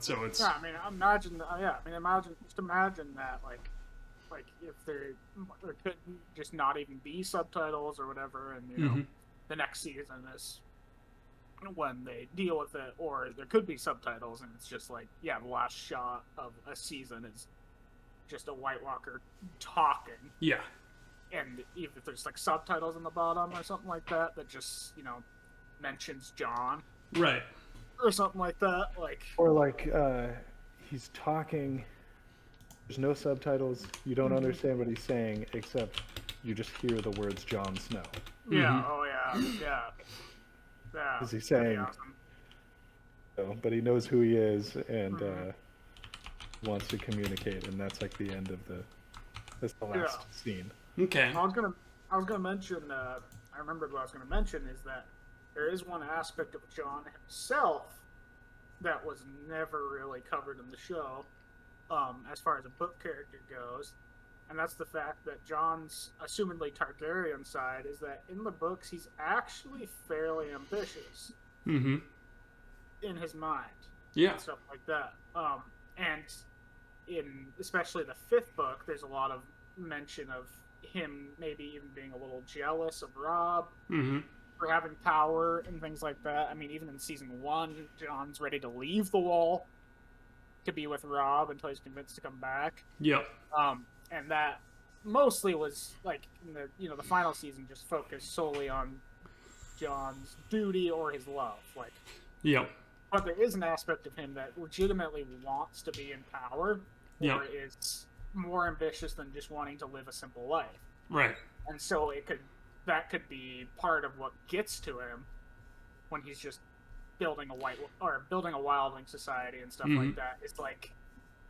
so it's. Yeah, I mean, imagine that, like if there could just not even be subtitles or whatever, and the next season is when they deal with it, or there could be subtitles, and it's just like, the last shot of a season is just a White Walker talking. Yeah. And even if there's like subtitles on the bottom or something like that, that just, mentions Jon. Right. Or something like that. Or like, he's talking, there's no subtitles, you don't understand what he's saying, except you just hear the words Jon Snow. Yeah, yeah. Is he saying? Awesome. But he knows who he is and wants to communicate, and that's like the end of that's the last scene. Okay. I was gonna mention. I remembered what I was gonna mention is that there is one aspect of Jon himself that was never really covered in the show, as far as a book character goes. And that's the fact that Jon's assumedly Targaryen side is that in the books he's actually fairly ambitious in his mind. And stuff like that. And in especially the 5th book, there's a lot of mention of him maybe even being a little jealous of Robb for having power and things like that. I mean, even in season 1, Jon's ready to leave the Wall to be with Robb until he's convinced to come back. And that mostly was like in the final season just focused solely on Jon's duty or his love. But there is an aspect of him that legitimately wants to be in power, Yeah. or is more ambitious than just wanting to live a simple life. Right. And so that could be part of what gets to him when he's just building building a wildling society and stuff like that. It's like,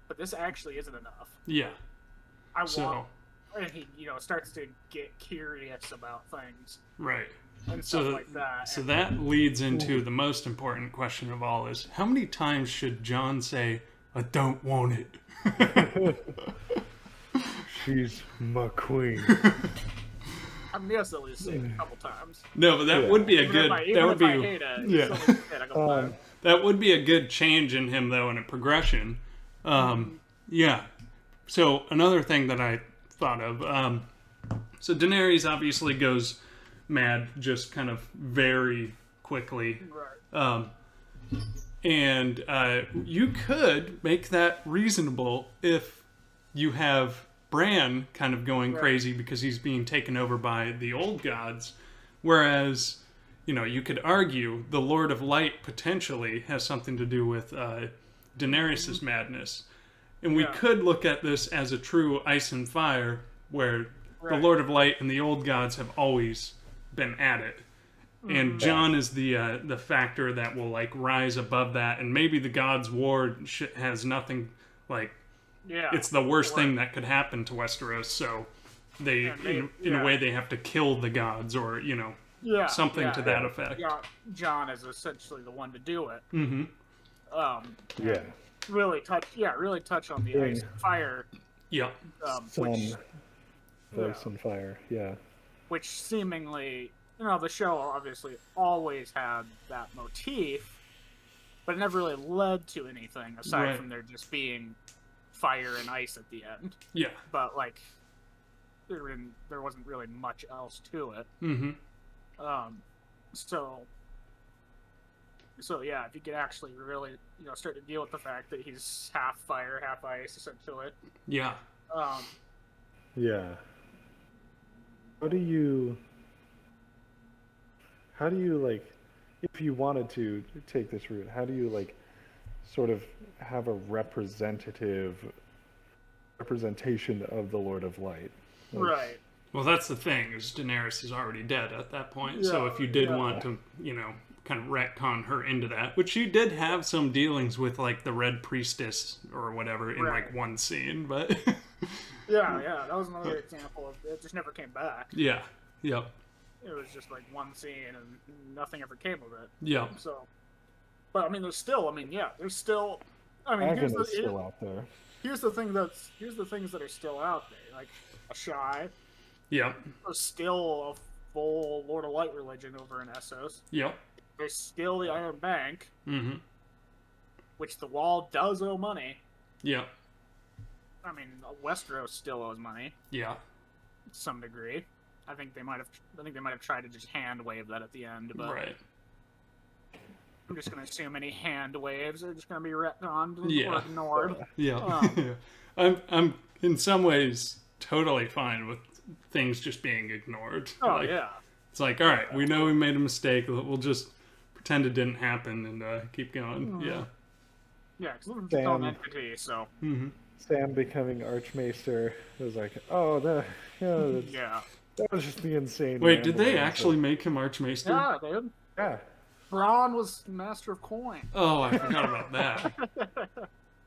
but this actually isn't enough. Yeah. And he starts to get curious about things. Right. And stuff like that. So that leads into the most important question of all: is how many times should John say, "I don't want it"? She's my queen. I mean, yes, at least say it a couple times. No, but that would be a good. That would be. I hate it, that would be a good change in him, though, and a progression. Yeah. So another thing that I thought of. So Daenerys obviously goes mad, just kind of very quickly. Right. And you could make that reasonable if you have Bran kind of going crazy because he's being taken over by the old gods, whereas you could argue the Lord of Light potentially has something to do with Daenerys' madness, and we could look at this as a true ice and fire, where the Lord of Light and the old gods have always been at it. And Jon is the factor that will like rise above that, and maybe the gods' war has nothing like. Yeah, it's the worst thing that could happen to Westeros. So they in a way, they have to kill the gods, or something to that effect. Yeah, Jon is essentially the one to do it. Yeah. Really touch on the ice and fire. Yeah. Ice and fire. Yeah. Which seemingly, the show obviously always had that motif, but it never really led to anything aside from there just being fire and ice at the end. Yeah. But like, there wasn't really much else to it. So yeah, if you could actually really start to deal with the fact that he's half fire, half ice, essentially. Yeah. Yeah. How do you like, if you wanted to take this route, how do you like sort of have a representation of the Lord of Light? Like, right. Well, that's the thing, is Daenerys is already dead at that point. So if you did want to, kind of retcon her into that, which she did have some dealings with, like, the Red Priestess or whatever in, like, one scene, but... yeah, that was another example of it just never came back. Yeah, yep. It was just, like, one scene and nothing ever came of it. Yeah. So... But I mean, there's still. I mean, here's still out there. Here's the things that are still out there, like a Shy. Yeah. There's still a full Lord of Light religion over in Essos. Yep. There's still the Iron Bank. Which the Wall does owe money. Yeah. I mean, Westeros still owes money. Yeah. To some degree. I think they might have tried to just hand wave that at the end, but. Right. I'm just going to assume any hand waves are just going to be retconned or ignored. Yeah. I'm in some ways totally fine with things just being ignored. Oh, like, yeah. It's like, all right, we know we made a mistake. We'll just pretend it didn't happen and keep going. Yeah. Yeah, because it's its own entity, so. Sam becoming Archmaester was like, oh, that was just the insane. Wait, did they actually make him Archmaester? Yeah, they did. Yeah. Bronn was Master of Coin. Oh, I forgot about that.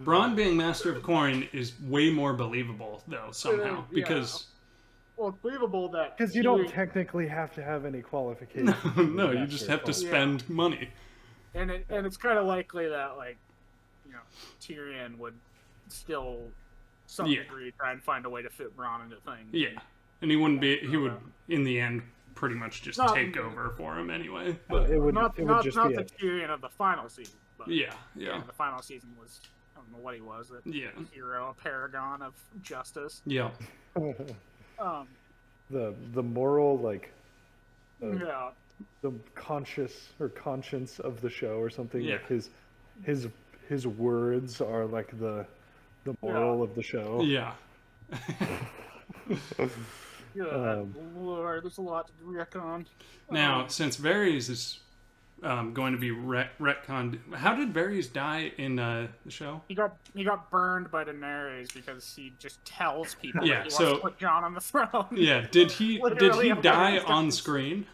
Bronn being Master of Coin is way more believable, though, somehow. Because... Well, it's believable that... Because you don't technically have to have any qualifications. No, you just have to spend money. And it's kind of likely that, like, Tyrion would still, some degree, try and find a way to fit Bronn into things. Yeah. And he wouldn't be... He would, in the end... pretty much just take over for him anyway. But not the Tyrion of the final season. But yeah. The final season was, I don't know what he was. A hero, a paragon of justice. Yeah. The moral, like, the conscience of the show or something. Yeah. Like his words are like the moral of the show. Yeah. Lord, there's a lot to reckon on. Now, since Varys is going to be retconned. How did Varys die in the show? He got burned by Daenerys because he just tells people Yeah, that he so- wants to put Jon on the throne. Yeah, did he Literally, die Varys on dies. screen?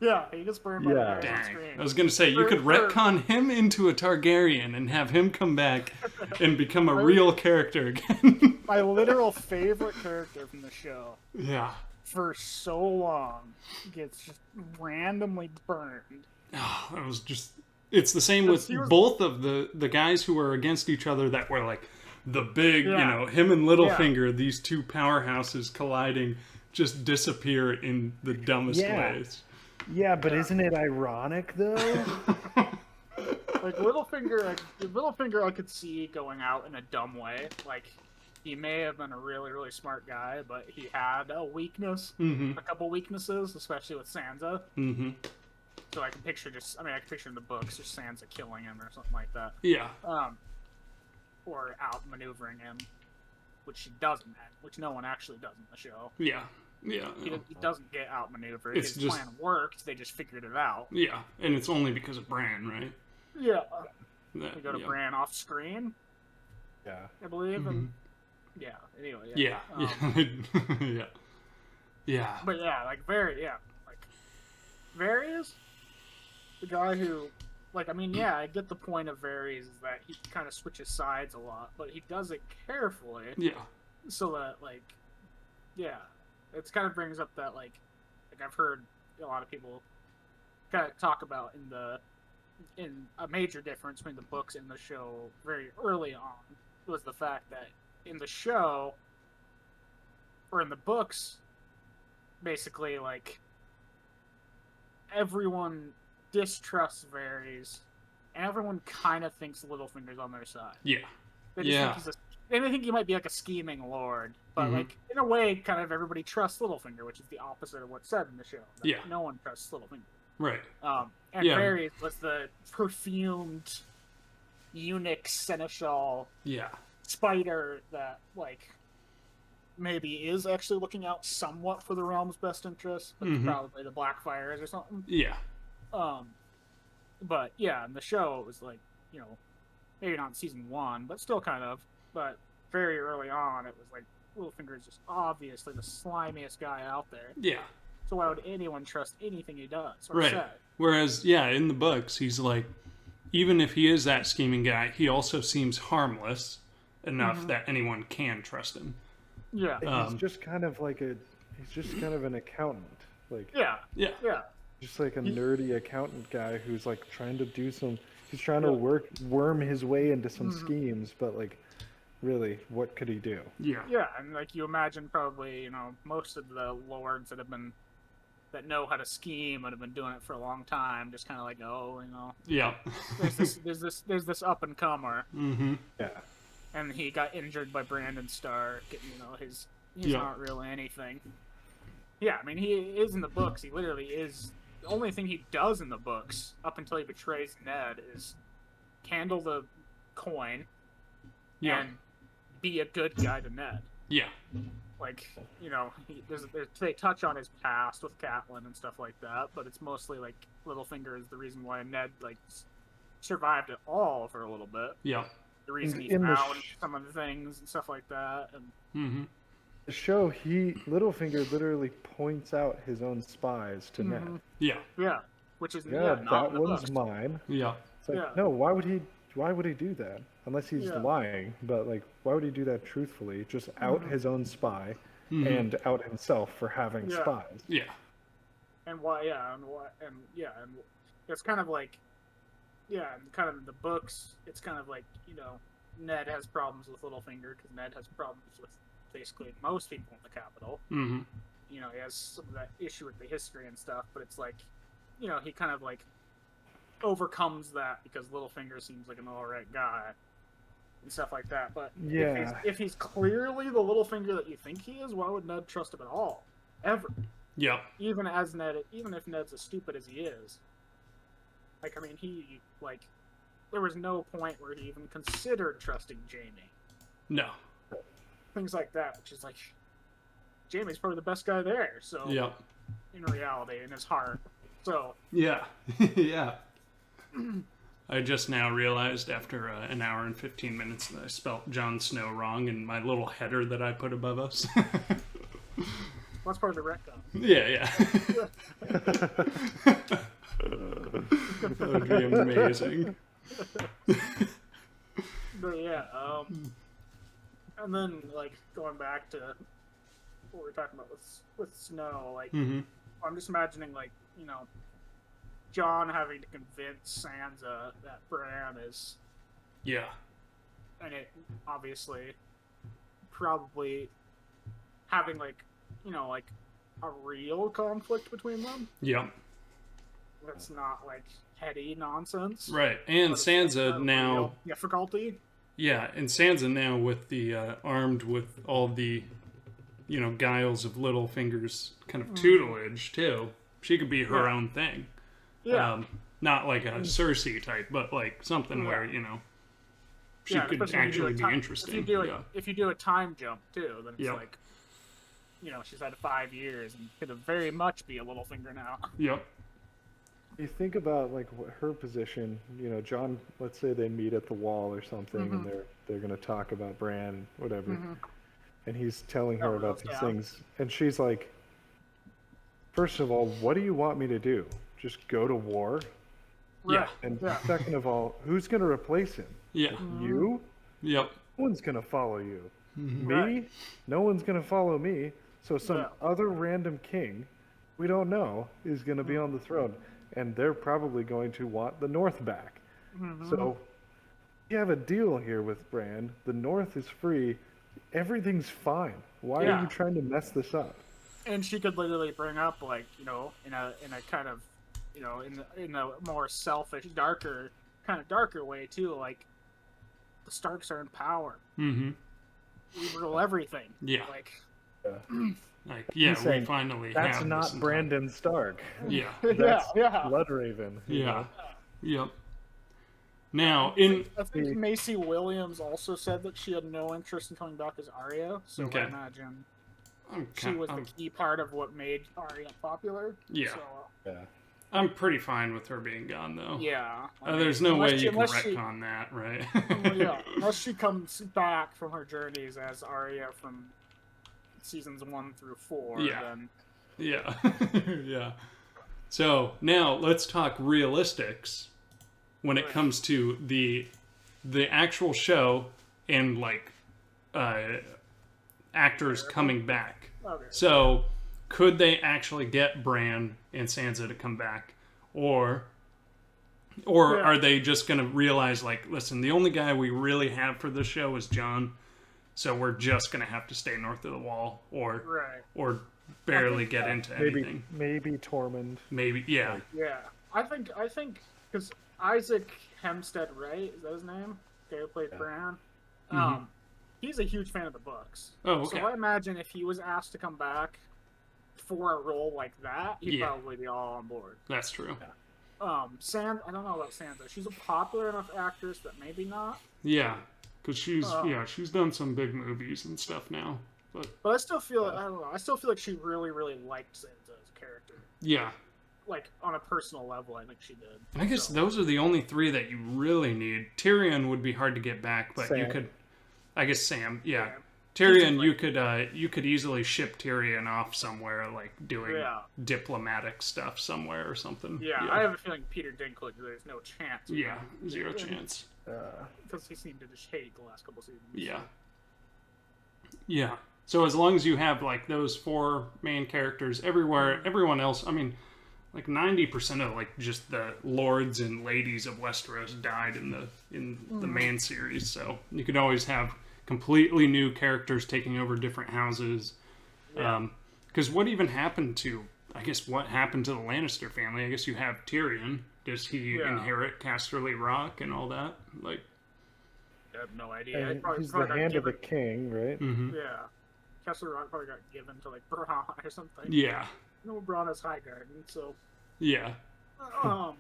Yeah, he gets burned by Yeah. Daenerys on Dang. screen. I was going to say, you could retcon him into a Targaryen and have him come back and become a real character again. My literal favorite character from the show Yeah. for so long gets just randomly burned. Oh, it was just... It's the same with He was- both of the guys who were against each other that were like the big, Yeah. him and Littlefinger, these two powerhouses colliding, just disappear in the dumbest Yeah. ways. Yeah, but isn't it ironic though? Like Littlefinger, I could see going out in a dumb way. Like he may have been a really, really smart guy, but he had a weakness, a couple weaknesses, especially with Sansa. Mm-hmm. So I can picture in the books just Sansa killing him or something like that. Yeah. Or outmaneuvering him, which she doesn't, which no one actually does in the show. Yeah. Yeah. He doesn't get outmaneuvered. It's His just- plan worked. They just figured it out. Yeah. And it's only because of Bran, right? Yeah. That, We go to yeah. Bran off screen, Yeah. I believe. And, yeah. Anyway. Yeah. Yeah. Yeah. But yeah, like Varys, the guy who, like, I mean, yeah, I get the point of Varys is that he kind of switches sides a lot, but he does it carefully, Yeah. so that, like, yeah, it kind of brings up that, like I've heard a lot of people kind of talk about in a major difference between the books and the show very early on was the fact that in the show, or in the books, basically, like, everyone distrusts Varys, and everyone kind of thinks Littlefinger's on their side. Yeah. They just think they think he might be like a scheming lord, but like in a way, kind of everybody trusts Littlefinger, which is the opposite of what's said in the show. That Yeah. no one trusts Littlefinger. Right. And Yeah. Varys was the perfumed eunuch seneschal Yeah. spider that, like, maybe is actually looking out somewhat for the realm's best interests, but probably the Blackfires or something. Yeah. But yeah, in the show it was like, maybe not in season 1, but still kind of. But very early on, it was like Littlefinger is just obviously the slimiest guy out there. Yeah. So why would anyone trust anything he does or Right. say? Whereas, yeah, in the books, he's like, even if he is that scheming guy, he also seems harmless enough that anyone can trust him. Yeah. He's just kind of like he's just kind of an accountant. Like Yeah. Yeah. Yeah. just like a nerdy accountant guy who's like trying to he's trying to worm his way into some schemes, but like really, what could he do? Yeah. Yeah, and like you imagine probably, most of the lords that know how to scheme and have been doing it for a long time, just kind of like, Yeah. there's this up and comer, Mm-hmm. Yeah. and he got injured by Brandon Stark, and he's Yeah. not really anything. Yeah, I mean he is in the books. He literally is. The only thing he does in the books up until he betrays Ned is handle the coin Yeah. and be a good guy to Ned. Yeah. Like, they touch on his past with Catelyn and stuff like that, but it's mostly like Littlefinger is the reason why Ned survived at all for a little bit. Yeah. The reason he In the found some of the things and stuff like that. And Mm-hmm. The show, Littlefinger literally points out his own spies to Ned. Yeah. yeah, which is Yeah, not that in the one's books. mine. Yeah. It's like, Yeah. no, why would he do that? Unless he's Yeah. lying, but like, why would he do that truthfully? Just out his own spy and out himself for having Yeah. spies. Yeah. And and it's kind of like, and kind of in the books, it's kind of like, Ned has problems with Littlefinger because Ned has problems with basically most people in the capital. Mm-hmm. He has some of that issue with the history and stuff, but it's like, he kind of like overcomes that because Littlefinger seems like an alright guy and stuff like that. But Yeah. if he's clearly the Littlefinger that you think he is, why would Ned trust him at all? Ever. Yeah. Even if Ned's as stupid as he is. Like, I mean, there was no point where he even considered trusting Jaime. No. Things like that, which is like, Jaime's probably the best guy there, so Yeah. in reality, in his heart. So Yeah. Yeah. I just now realized after an hour and 15 minutes that I spelt Jon Snow wrong in my little header that I put above us. that's part of the retcon. Yeah. That would be amazing. But yeah, and then like going back to what we were talking about with Snow, like I'm just imagining like John having to convince Sansa that Bran is, Yeah. and it obviously probably having like like a real conflict between them. Yep. That's not like heady nonsense. Right. And But it's Sansa a now. real difficulty. Yeah, and Sansa now with the armed with all the, guiles of Littlefinger's kind of tutelage too. She could be her own thing. Yeah. Not like a Cersei type, but like something where she could especially actually if be you do a time, interesting. If you do a time jump too, then it's Yep. like, she's had 5 years and could have very much be a Littlefinger now. Yep. You think about like her position. John. Let's say they meet at the wall or something, and they're going to talk about Bran and whatever, and he's telling her about these things, and she's like, first of all, what do you want me to do? Just go to war? Yeah. And second of all, who's going to replace him? Yeah. You? Yep. No one's going to follow you. Me? Right. No one's going to follow me. So some other random king we don't know is going to be on the throne. And they're probably going to want the North back. So you have a deal here with Bran. The North is free. Everything's fine. Why are you trying to mess this up? And she could literally bring up like in a kind of in a more selfish, darker way too. Like the Starks are in power. Mm-hmm. We rule everything. Yeah. Like. Like, He's saying, we finally that's have not this Brandon Stark. Yeah. That's yeah. Bloodraven. Yeah. Yep. Now, I think Macy Williams also said that she had no interest in coming back as Arya, so I imagine she was the key part of what made Arya popular. Yeah. So, I'm pretty fine with her being gone, though. yeah. There's no way you can retcon that, right? Unless she comes back from her journeys as Arya from seasons 1 through 4. Then... Yeah. Yeah. So now let's talk realistics when it comes to the actual show and like actors coming back. Okay. So could they actually get Bran and Sansa to come back, or are they just going to realize like, listen, the only guy we really have for this show is Jon, so we're just going to have to stay north of the wall, or barely get into anything. Maybe Tormund. Maybe, yeah. Yeah, I think because Isaac Hempstead, right? Is that his name? The guy who played Bran. He's a huge fan of the books. Oh, okay. So I imagine if he was asked to come back for a role like that, he'd probably be all on board. That's true. I don't know about Sansa. She's a popular enough actress that maybe not. Yeah, because she's done some big movies and stuff now. But I still feel I don't know. I still feel like she really, really liked Sansa as a character. Yeah. Like on a personal level, I think she did. And I guess those are the only 3 that you really need. Tyrion would be hard to get back, but you could. I guess Sam. Yeah. Tyrion, you could easily ship Tyrion off somewhere, like doing diplomatic stuff somewhere or something. Yeah, I have a feeling Peter Dinklage. There's no chance. Yeah, zero chance. Because he seemed to just hate the last couple seasons. Yeah. Yeah. So as long as you have like those 4 main characters everywhere, everyone else. I mean, like 90% of like just the lords and ladies of Westeros died in the main series. So you could always have completely new characters taking over different houses. Because what even happened to, what happened to the Lannister family? I guess you have Tyrion. Does he inherit Casterly Rock and all that? Like, I have no idea. He's the hand of the king, right? Mm-hmm. Yeah. Casterly Rock probably got given to like Bronn or something. Yeah. No, Bronn is Highgarden, so. Yeah.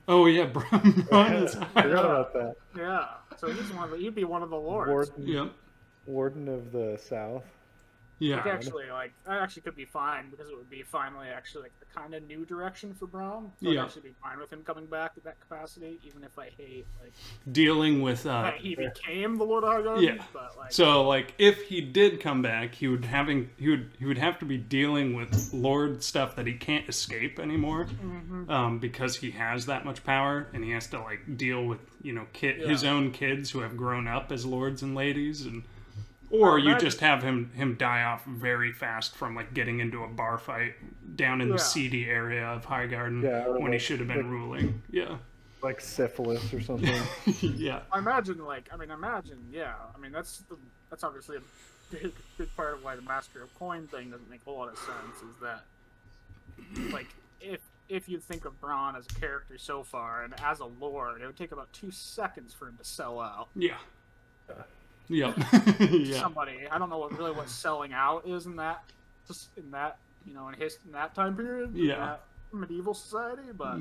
Oh yeah, Bronn is I forgot about that. Yeah. So he'd be one of the lords. Warden of the South. Yeah. Like actually, like that actually could be fine because it would be finally actually like the kind of new direction for Braun. So I'd actually be fine with him coming back at that capacity, even if I hate like dealing with that he became the Lord of Highgarden. Yeah. But like, so like if he did come back, he would have to be dealing with Lord stuff that he can't escape anymore, because he has that much power, and he has to like deal with his own kids who have grown up as lords and ladies, and or you just have him die off very fast from like getting into a bar fight down in the seedy area of Highgarden when he should have been ruling. Yeah. Like syphilis or something. Yeah. I imagine, yeah. I mean, that's obviously a big part of why the Master of Coin thing doesn't make a whole lot of sense. Is that, like, if you think of Braun as a character so far and as a lord, it would take about 2 seconds for him to sell out. Yeah. Yeah. Somebody, I don't know what selling out is in that, in that time period. Yeah. In that medieval society, but.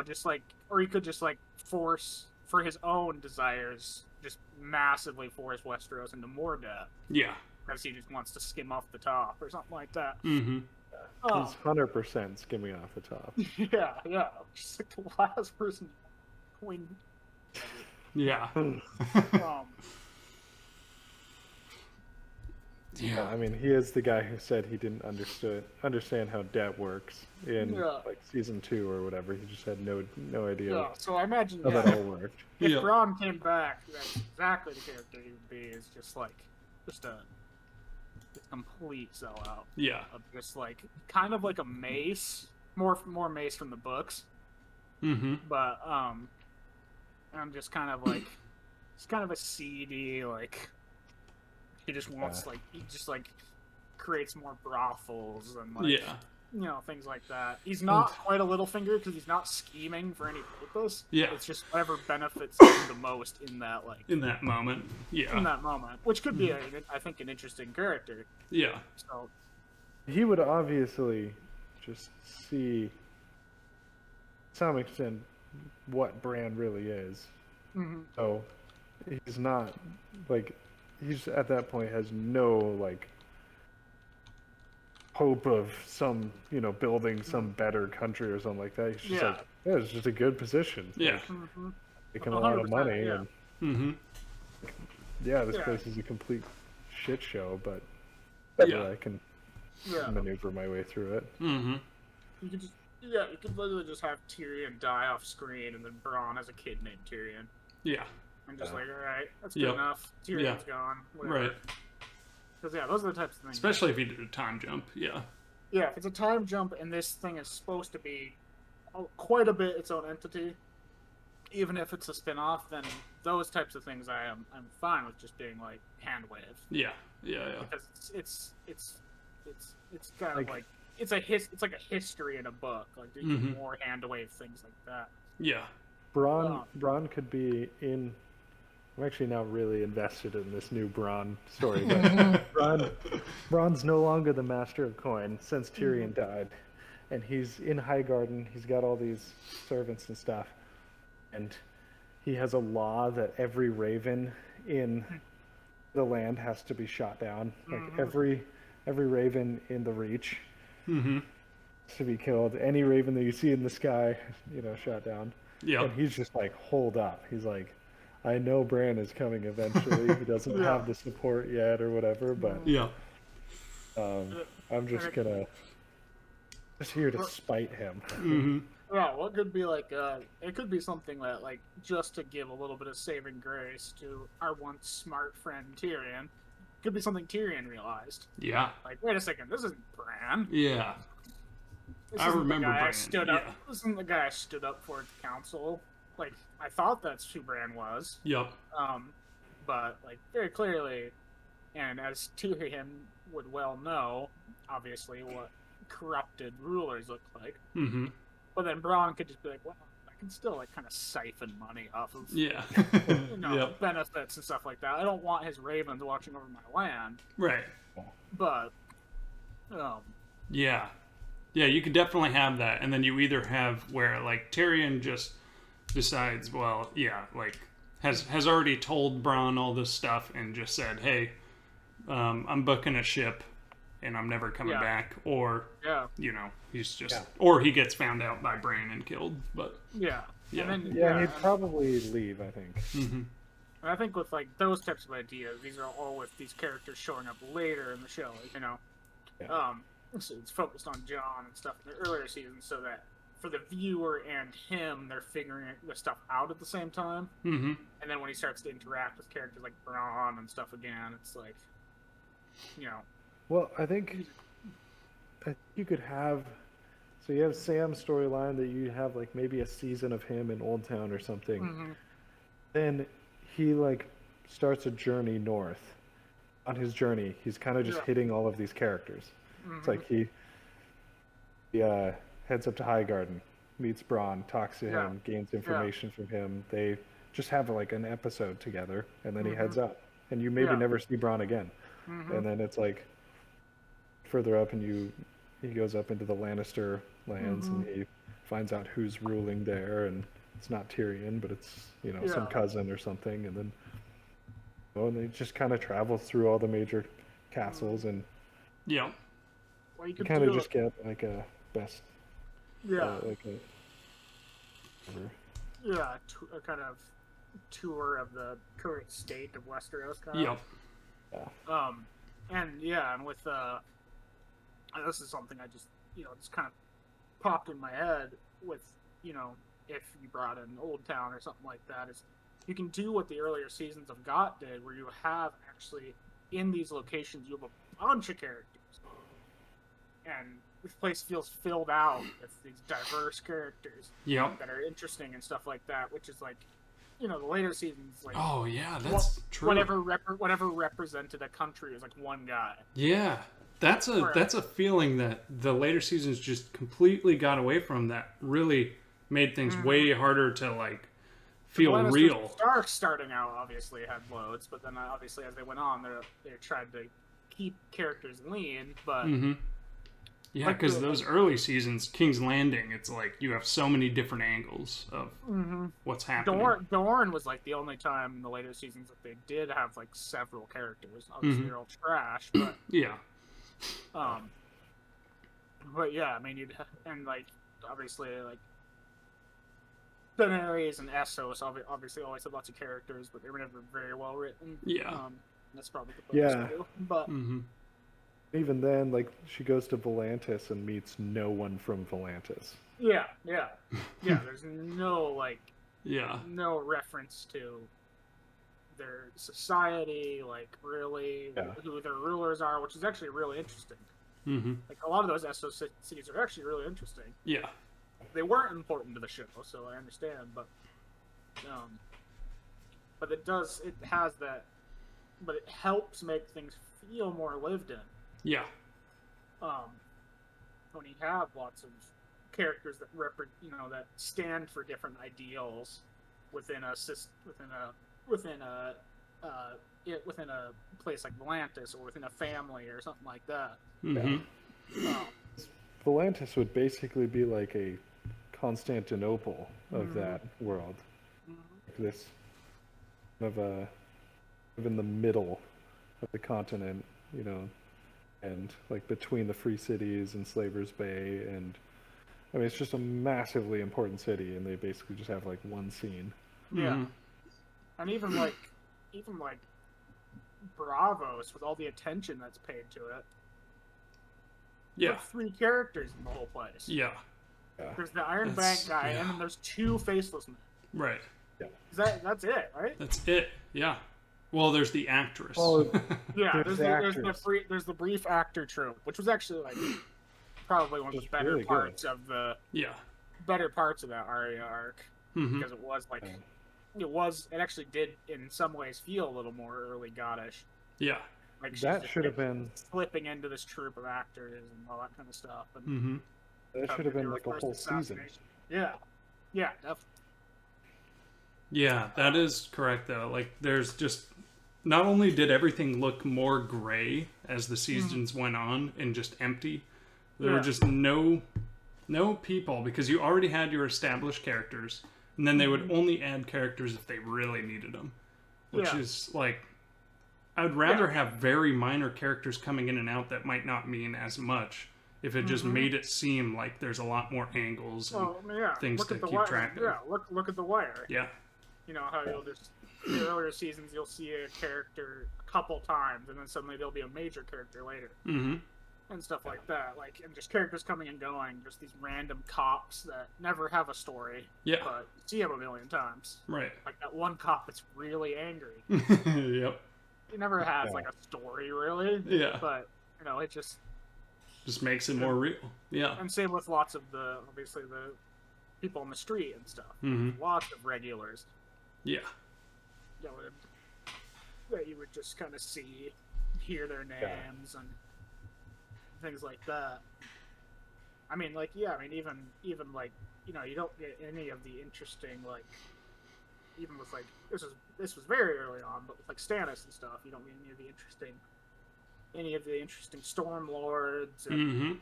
Just like, or he could just like force for his own desires, just massively force Westeros into more debt. Yeah. Because he just wants to skim off the top or something like that. He's 100% skimming off the top. Yeah. Just like the last person. Queen. Yeah. Yeah, I mean, he is the guy who said he didn't understand how debt works in like season 2 or whatever. He just had no idea. Yeah, so I imagine how that all worked. If Braun came back, that's exactly the character he would be. Is just a complete sellout. Yeah, of just like kind of like a Mace, more Mace from the books. But I'm just kind of like it's kind of a seedy like. He just wants he just like creates more brothels and like things like that. He's not quite a Littlefinger because he's not scheming for any purpose. Yeah, it's just whatever benefits him the most in that moment. Yeah, in that moment, which could be I think an interesting character. Yeah. So he would obviously just see to some extent what Bran really is. So he's not like. He's at that point has no like hope of some building some better country or something like that. He's just like it's just a good position. Yeah, like, making a lot of money and this place is a complete shit show, but I can maneuver my way through it. You could just you could literally just have Tyrion die off screen and then Braun has a kid named Tyrion. Yeah. I'm just like, all right, that's good enough. Tyrion's gone. Whatever. Right. Because, those are the types of things. Especially if you did a time jump, Yeah, if it's a time jump and this thing is supposed to be quite a bit its own entity, even if it's a spin-off, then those types of things I'm fine with just being, like, hand-waved. Yeah. Because it's kind of like, it's like a history in a book. Like, there's more hand-wave things like that. Yeah. Braun could be in... I'm actually now really invested in this new Braun story. But Braun's no longer the Master of Coin since Tyrion died. And he's in Highgarden. He's got all these servants and stuff. And he has a law that every raven in the land has to be shot down. Like every raven in the Reach to be killed. Any raven that you see in the sky, shot down. Yeah. And he's just like, hold up. He's like, I know Bran is coming eventually. He doesn't have the support yet or whatever, but I'm just here to spite him. Yeah, well, it could be like, it could be something that, like, just to give a little bit of saving grace to our once smart friend Tyrion, could be something Tyrion realized. Yeah. Like, wait a second, this isn't Bran. Yeah. This I remember Bran. This isn't the guy I stood up for at the council. Like, I thought that's who Bran was. Yep. But, like, very clearly, and as Tyrion would well know, obviously, what corrupted rulers look like. But then Braun could just be like, well, I can still, like, kind of siphon money off of, benefits and stuff like that. I don't want his ravens watching over my land. Right. But, Yeah, you could definitely have that, and then you either have where, like, Tyrion just decides, has already told Bronn all this stuff and just said, hey, I'm booking a ship and I'm never coming back, or he's just or he gets found out by Bran and killed. But and he'd probably leave, I think. Mm-hmm. And I think with like those types of ideas, these are all with these characters showing up later in the show, so it's focused on Jon and stuff in the earlier seasons, so that for the viewer and him, they're figuring the stuff out at the same time. Mm-hmm. And then when he starts to interact with characters like Bronn and stuff again, it's like, Well, I think you could have. So you have Sam's storyline that you have like maybe a season of him in Old Town or something. Mm-hmm. Then he like starts a journey north. On his journey, he's kind of just hitting all of these characters. Mm-hmm. It's like he heads up to Highgarden, meets Bronn, talks to him, gains information from him. They just have like an episode together, and then he heads up, and you maybe never see Bronn again. Mm-hmm. And then it's like further up, and he goes up into the Lannister lands, and he finds out who's ruling there, and it's not Tyrion, but it's some cousin or something, and then and they just kind of travel through all the major castles, and well, you kind of just get like a best like a kind of tour of the current state of Westeros, kind of. And with this is something I just just kind of popped in my head with if you brought in Old Town or something like that, is you can do what the earlier seasons of GOT did, where you have actually in these locations you have a bunch of characters, and this place feels filled out with these diverse characters that are interesting and stuff like that, which is like the later seasons, like that's true. Whatever represented a country is like one guy. That's a feeling that the later seasons just completely got away from, that really made things way harder to like feel real. Stark starting out obviously had loads, but then obviously as they went on, they tried to keep characters lean, but because those early seasons, King's Landing, it's like you have so many different angles of what's happening. Dorne was like the only time in the later seasons that they did have like several characters. Obviously they're all trash, but but I mean, and like obviously like Daenerys and Essos obviously always had lots of characters, but they were never very well written. That's probably the best too. But even then, like she goes to Volantis and meets no one from Volantis. There's no reference to their society, like really who their rulers are, which is actually really interesting. Like a lot of those Essos cities are actually really interesting. They weren't important to the show, so I understand, but it has that, but it helps make things feel more lived in. When you have lots of characters that that stand for different ideals within a place like Volantis, or within a family or something like that. Volantis would basically be like a Constantinople of that world. Like this of in the middle of the continent, and like between the Free Cities and Slaver's Bay, and I mean it's just a massively important city, and they basically just have like one scene. And even like Bravos, with all the attention that's paid to it. Like 3 characters in the whole place. There's the Iron Bank guy, and then there's 2 faceless men. Right. That's it, right? That's it. Well, there's the actress. There's the brief actor trope, which was actually like probably one of the better really parts of the better parts of that Arya arc, because it was like it actually did in some ways feel a little more early Goddish. Like that should have been slipping into this troupe of actors and all that kind of stuff. And that should have been like a whole season. Definitely. That is correct though. Like there's just, not only did everything look more gray as the seasons went on and just empty, there were just no people, because you already had your established characters, and then they would only add characters if they really needed them, which is like, I'd rather have very minor characters coming in and out that might not mean as much if it just made it seem like there's a lot more angles and things to keep track of. Yeah, look at The Wire. Yeah. You know how you'll just in the earlier seasons you'll see a character a couple times, and then suddenly there'll be a major character later, and stuff like that. Like, and just characters coming and going, just these random cops that never have a story. Yeah. But you see them a million times. Right. Like that one cop that's really angry. Yep. He never has like a story really. Yeah. But you know, it just makes it more real. Yeah. And same with lots of obviously the people on the street and stuff. Lots of regulars. Yeah. You know, that you would just kind of see, hear their names and things like that. I mean, like, even like, you know, you don't get any of the interesting, like, even with like this was very early on, but with like Stannis and stuff, you don't get any of the interesting Storm Lords and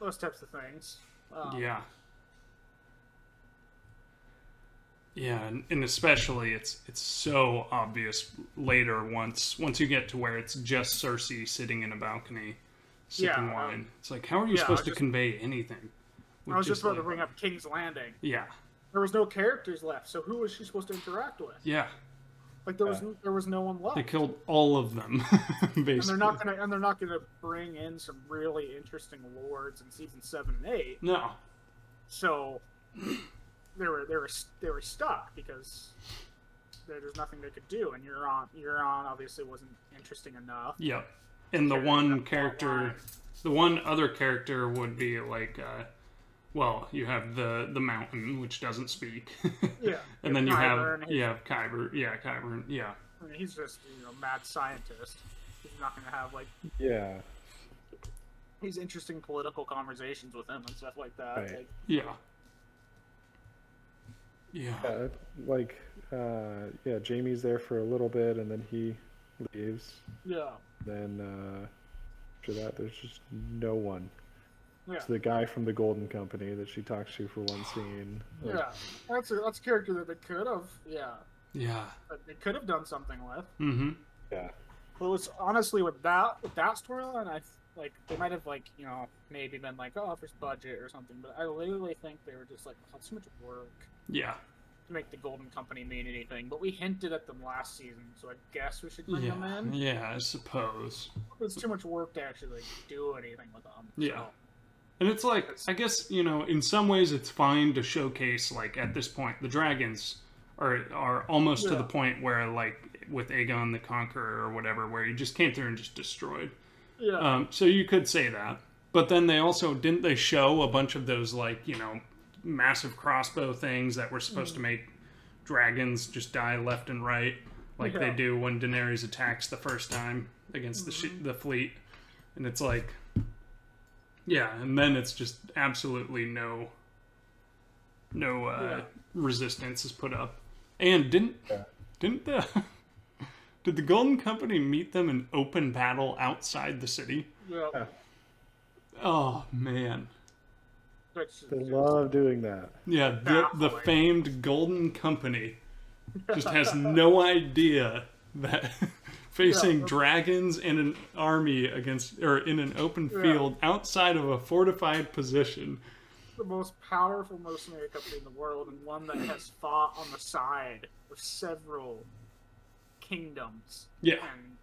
those types of things. Yeah, and especially it's so obvious later once you get to where it's just Cersei sitting in a balcony sipping wine. It's like, how are you supposed to convey anything? I was just about to bring up King's Landing. Yeah. There was no characters left, so who was she supposed to interact with? Yeah. Like there was no one left. They killed all of them, basically. And they're not gonna bring in some really interesting lords in season 7 and 8. No. So they were stuck because there's nothing they could do, and Euron obviously wasn't interesting enough. Yep. And the one other character would be like, well, you have the mountain, which doesn't speak. Yeah. And then you have Qyburn. Yeah, Qyburn. Yeah. I mean, he's just mad scientist. He's not going to have like these interesting political conversations with him and stuff like that. Right. Like, Jaime's there for a little bit, and then he leaves. Yeah. Then after that, there's just no one. Yeah. It's the guy from the Golden Company that she talks to for one scene. Like, that's a character that they could have. Yeah. That they could have done something with. Yeah. Well, it was honestly with that storyline, they might have maybe been like, oh, if there's budget or something, but I literally think they were just like, oh, it's too much work. Yeah. To make the Golden Company mean anything, but we hinted at them last season, so I guess we should bring them in. Yeah, I suppose. It's too much work to actually do anything with them. Yeah. So. And it's like, I guess, in some ways it's fine to showcase, like, at this point, the dragons are almost to the point where, like, with Aegon the Conqueror or whatever, where he just came through and just destroyed. Yeah. So you could say that. But then they also, didn't they show a bunch of those, like, massive crossbow things that were supposed to make dragons just die left and right, like they do when Daenerys attacks the first time against the fleet. And it's like... Yeah, and then it's just absolutely no resistance is put up. And did the Golden Company meet them in open battle outside the city? Yeah. Oh man. They love doing that. Yeah, the famed Golden Company just has no idea that facing dragons and an army in an open field outside of a fortified position. The most powerful mercenary company in the world, and one that has fought on the side of several kingdoms. Yeah.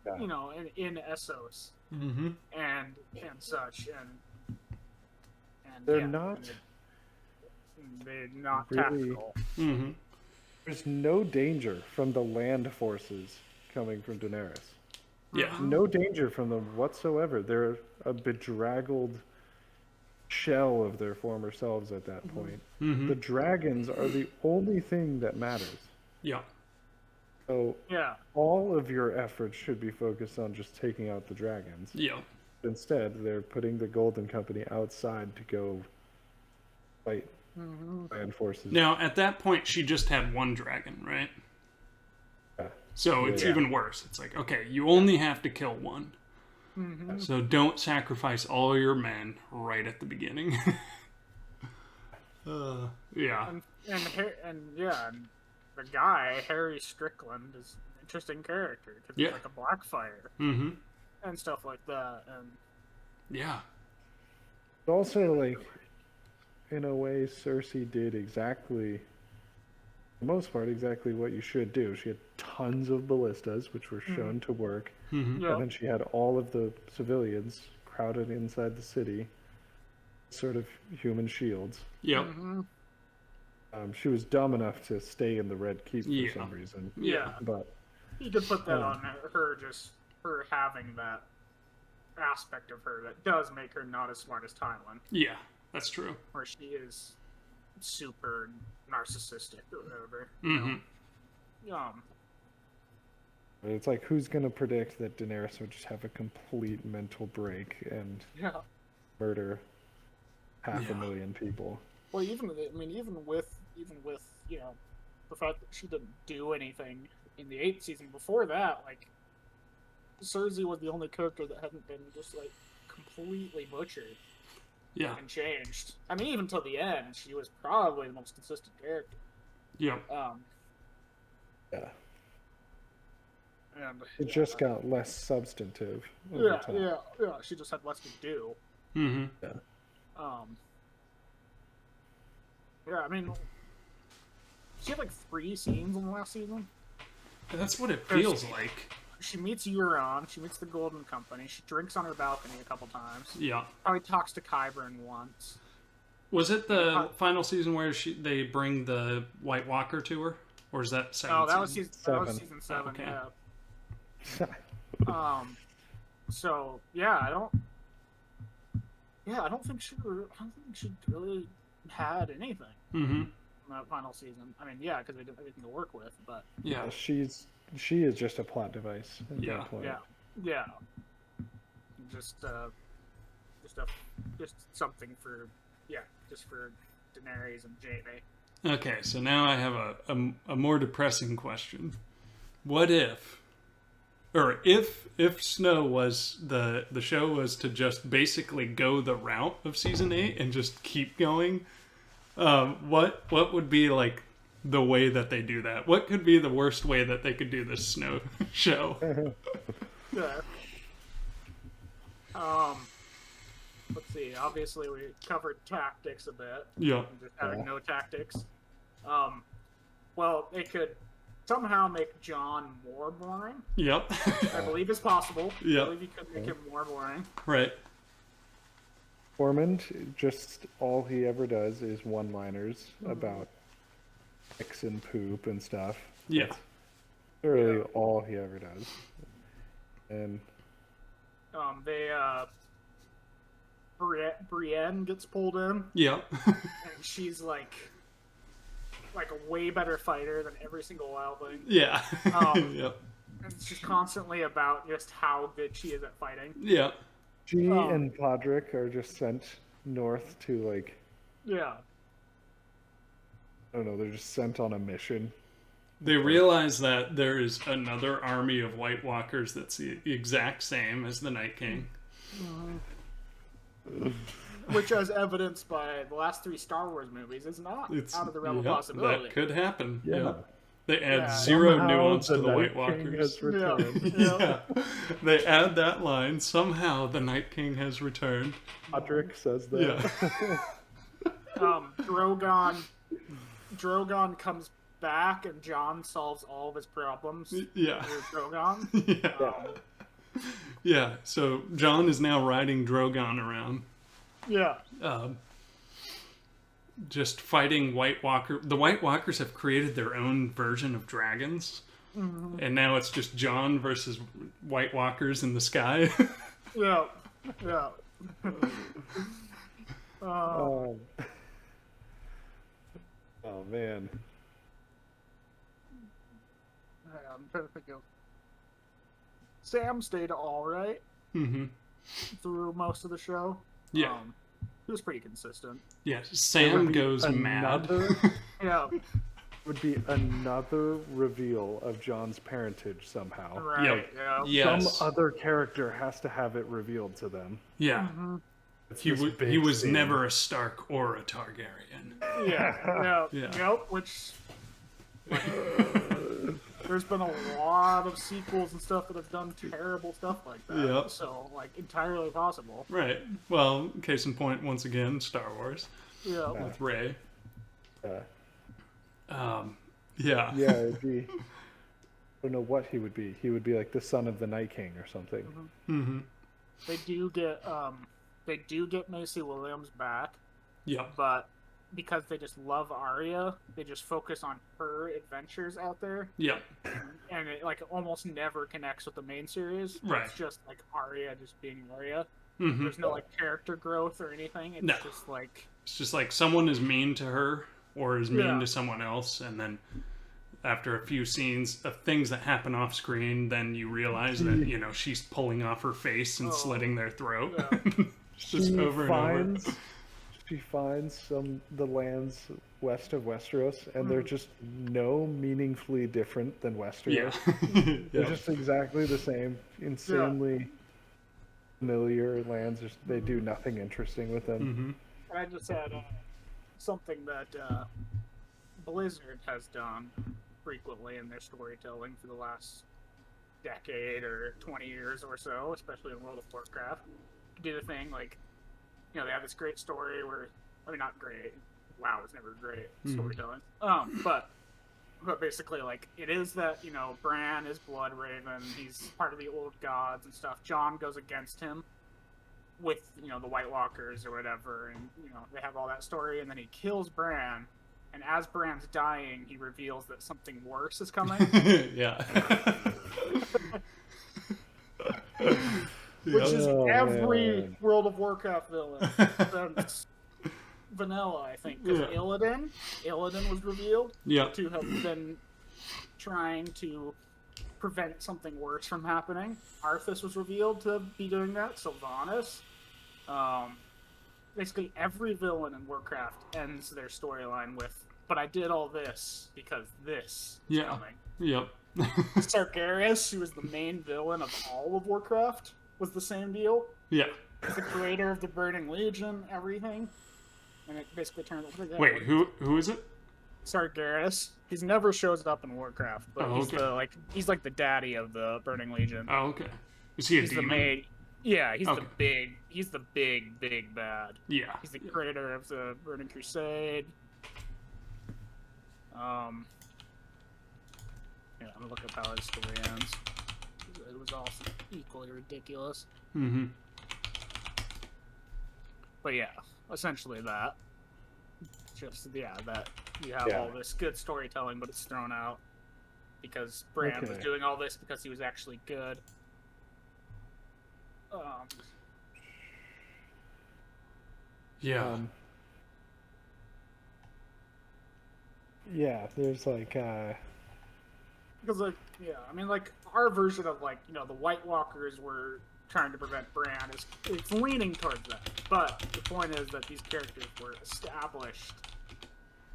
And, in Essos. Mm-hmm. And such. And they're not... They're not really, tactical. Mm-hmm. There's no danger from the land forces coming from Daenerys. Yeah. No danger from them whatsoever. They're a bedraggled shell of their former selves at that point. Mm-hmm. The dragons are the only thing that matters. Yeah. So all of your efforts should be focused on just taking out the dragons. Yeah. Instead, they're putting the Golden Company outside to go fight land forces. Now, at that point, she just had one dragon, right? So it's even worse. It's like, okay, you only have to kill one. Mm-hmm. So don't sacrifice all your men right at the beginning. And the guy, Harry Strickland, is interesting character. Could Yeah. be like a Blackfire Mm-hmm. and stuff like that. And Yeah. Also, like, in a way, Cersei did exactly, for the most part, exactly what you should do. She had tons of ballistas, which were shown to work, Mm-hmm. yeah, and then she had all of the civilians crowded inside the city, sort of human shields. Yep. mm-hmm. She was dumb enough to stay in the Red Keep for Yeah. some reason, Yeah. but You could put that on her, just her having that aspect of her that does make her not as smart as Tywin, Yeah. That's true. where she is super narcissistic or whatever. Mm-hmm. it's like, who's gonna predict that Daenerys would just have a complete mental break and Yeah. murder half Yeah. a million people? Well, even with the fact that she didn't do anything in the 8th season before that, like Cersei was the only character that hadn't been just like completely butchered Yeah. and changed. I mean, even till the end, she was probably the most consistent character. Yep. Yeah. And It just got less substantive over yeah, time. yeah. She just had less to do. Mm-hmm. Yeah, I mean, she had like 3 scenes in the last season. That's what it feels like. She meets Euron. She meets the Golden Company. She drinks on her balcony a couple times. Yeah. Probably talks to Qyburn once. Was it the final season where they bring the White Walker to her, or is that second? Oh, that was season? season 7. Okay. Yeah. So yeah, I don't think she really had anything Mm-hmm. in that final season. I mean, yeah, because they didn't have anything to work with, but Yeah. She is just a plot device at Yeah. that point. yeah, just something for Daenerys and Jaime. Okay, so now I have a more depressing question. What if Snow was the show was to just basically go the route of season 8 and just keep going, what would be like the way that they do that? What could be the worst way that they could do this Snow show? Yeah. Let's see. Obviously, we covered tactics a bit. Yeah. Just having no tactics. Well, they could somehow make Jon more boring. Yep. I believe it's possible. Yeah. I believe you could make him more boring. Right. Ormond, just all he ever does is one-liners about sex and poop and stuff. Yeah. Literally all he ever does. And Brienne gets pulled in, Yep. and she's like a way better fighter than every single wildling. Yeah. Yep. And it's just constantly about just how good she is at fighting. Yeah. she and Podrick are just sent north to, like, Yeah. I don't know, they're just sent on a mission. They realize that there is another army of White Walkers that's the exact same as the Night King. Which, as evidenced by the last 3 Star Wars movies, is not out of the realm of possibility. That could happen. Yeah. Yeah. They add Yeah. zero Somehow nuance to the the White Night King Walkers. has returned. Yeah. Yeah. They add that line. Somehow the Night King has returned. Podrick says that. Yeah. Drogon comes back, and Jon solves all of his problems Yeah. with Drogon. Yeah. Yeah. So Jon is now riding Drogon around. Yeah. Just fighting White Walker. The White Walkers have created their own version of dragons. Mm-hmm. And now it's just Jon versus White Walkers in the sky. Yeah. Yeah. Oh man. I'm trying to think of. Sam stayed all right Mm-hmm. through most of the show. Yeah. He was pretty consistent. Yeah. Sam goes mad. Yeah. Would be another reveal of Jon's parentage somehow. Right. Yep. Yeah. Yes. Some other character has to have it revealed to them. Yeah. Mm-hmm. It's He, this big he was scene. never a Stark or a Targaryen. Yeah. Yeah. Yeah. Yep. Which. There's been a lot of sequels and stuff that have done terrible stuff like that. Yep. So, like, entirely possible. Right. Well, case in point, once again, Star Wars. Yeah. With Rey. Yeah, Yeah. it'd be. I don't know what he would be. He would be like the son of the Night King or something. Mm-hmm. They do get Macy Williams back, Yep. but because they just love Arya, they just focus on her adventures out there, Yep. and it like almost never connects with the main series. Right. It's just like Arya just being Arya. Mm-hmm. There's no like character growth or anything. It's No. just like It's just like someone is mean to her or is mean Yeah. to someone else, and then after a few scenes of things that happen off screen, then you realize that, you know, she's pulling off her face and slitting their throat. Yeah. It's just over and over. She finds the lands west of Westeros, and they're just no meaningfully different than Westeros. Yeah. They're Yeah. just exactly the same, insanely familiar lands. They do nothing interesting with them. Mm-hmm. I just had something that Blizzard has done frequently in their storytelling for the last decade or 20 years or so, especially in World of Warcraft. Do the thing like, you know, they have this great story where, I mean, not great. WoW was never great storytelling. But basically, like, it is that, you know, Bran is Blood Raven. He's part of the old gods and stuff. Jon goes against him with, you know, the White Walkers or whatever, and, you know, they have all that story, and then he kills Bran, and as Bran's dying, he reveals that something worse is coming. Yeah. Which is Oh, every man. World of Warcraft villain. Since vanilla, I think. Because Yeah. Illidan was revealed Yep. to have been trying to prevent something worse from happening. Arthas was revealed to be doing that. Sylvanas. Basically, every villain in Warcraft ends their storyline with, but I did all this because this is Yeah. coming. Yep. Sargeras, who was the main villain of all of Warcraft, was the same deal. Yeah. He's the creator of the Burning Legion, everything. And it basically turned out... Wait, who is it? Sargeras. He's never shows up in Warcraft, but Oh, he's okay. he's like the daddy of the Burning Legion. Oh, okay. Is he a He's the demon? main... Yeah, he's Okay. he's the big bad. Yeah. He's the creator of the Burning Crusade. Yeah, I'm gonna look up how his story ends. It was all equally ridiculous. Mm-hmm. But yeah, essentially that. Just, that you have Yeah. all this good storytelling, but it's thrown out because Bran was Okay. doing all this because he was actually good. Yeah. Yeah, there's like Because, like, yeah, I mean, like, our version of, like, you know, the White Walkers were trying to prevent Bran it's leaning towards that. But the point is that these characters were established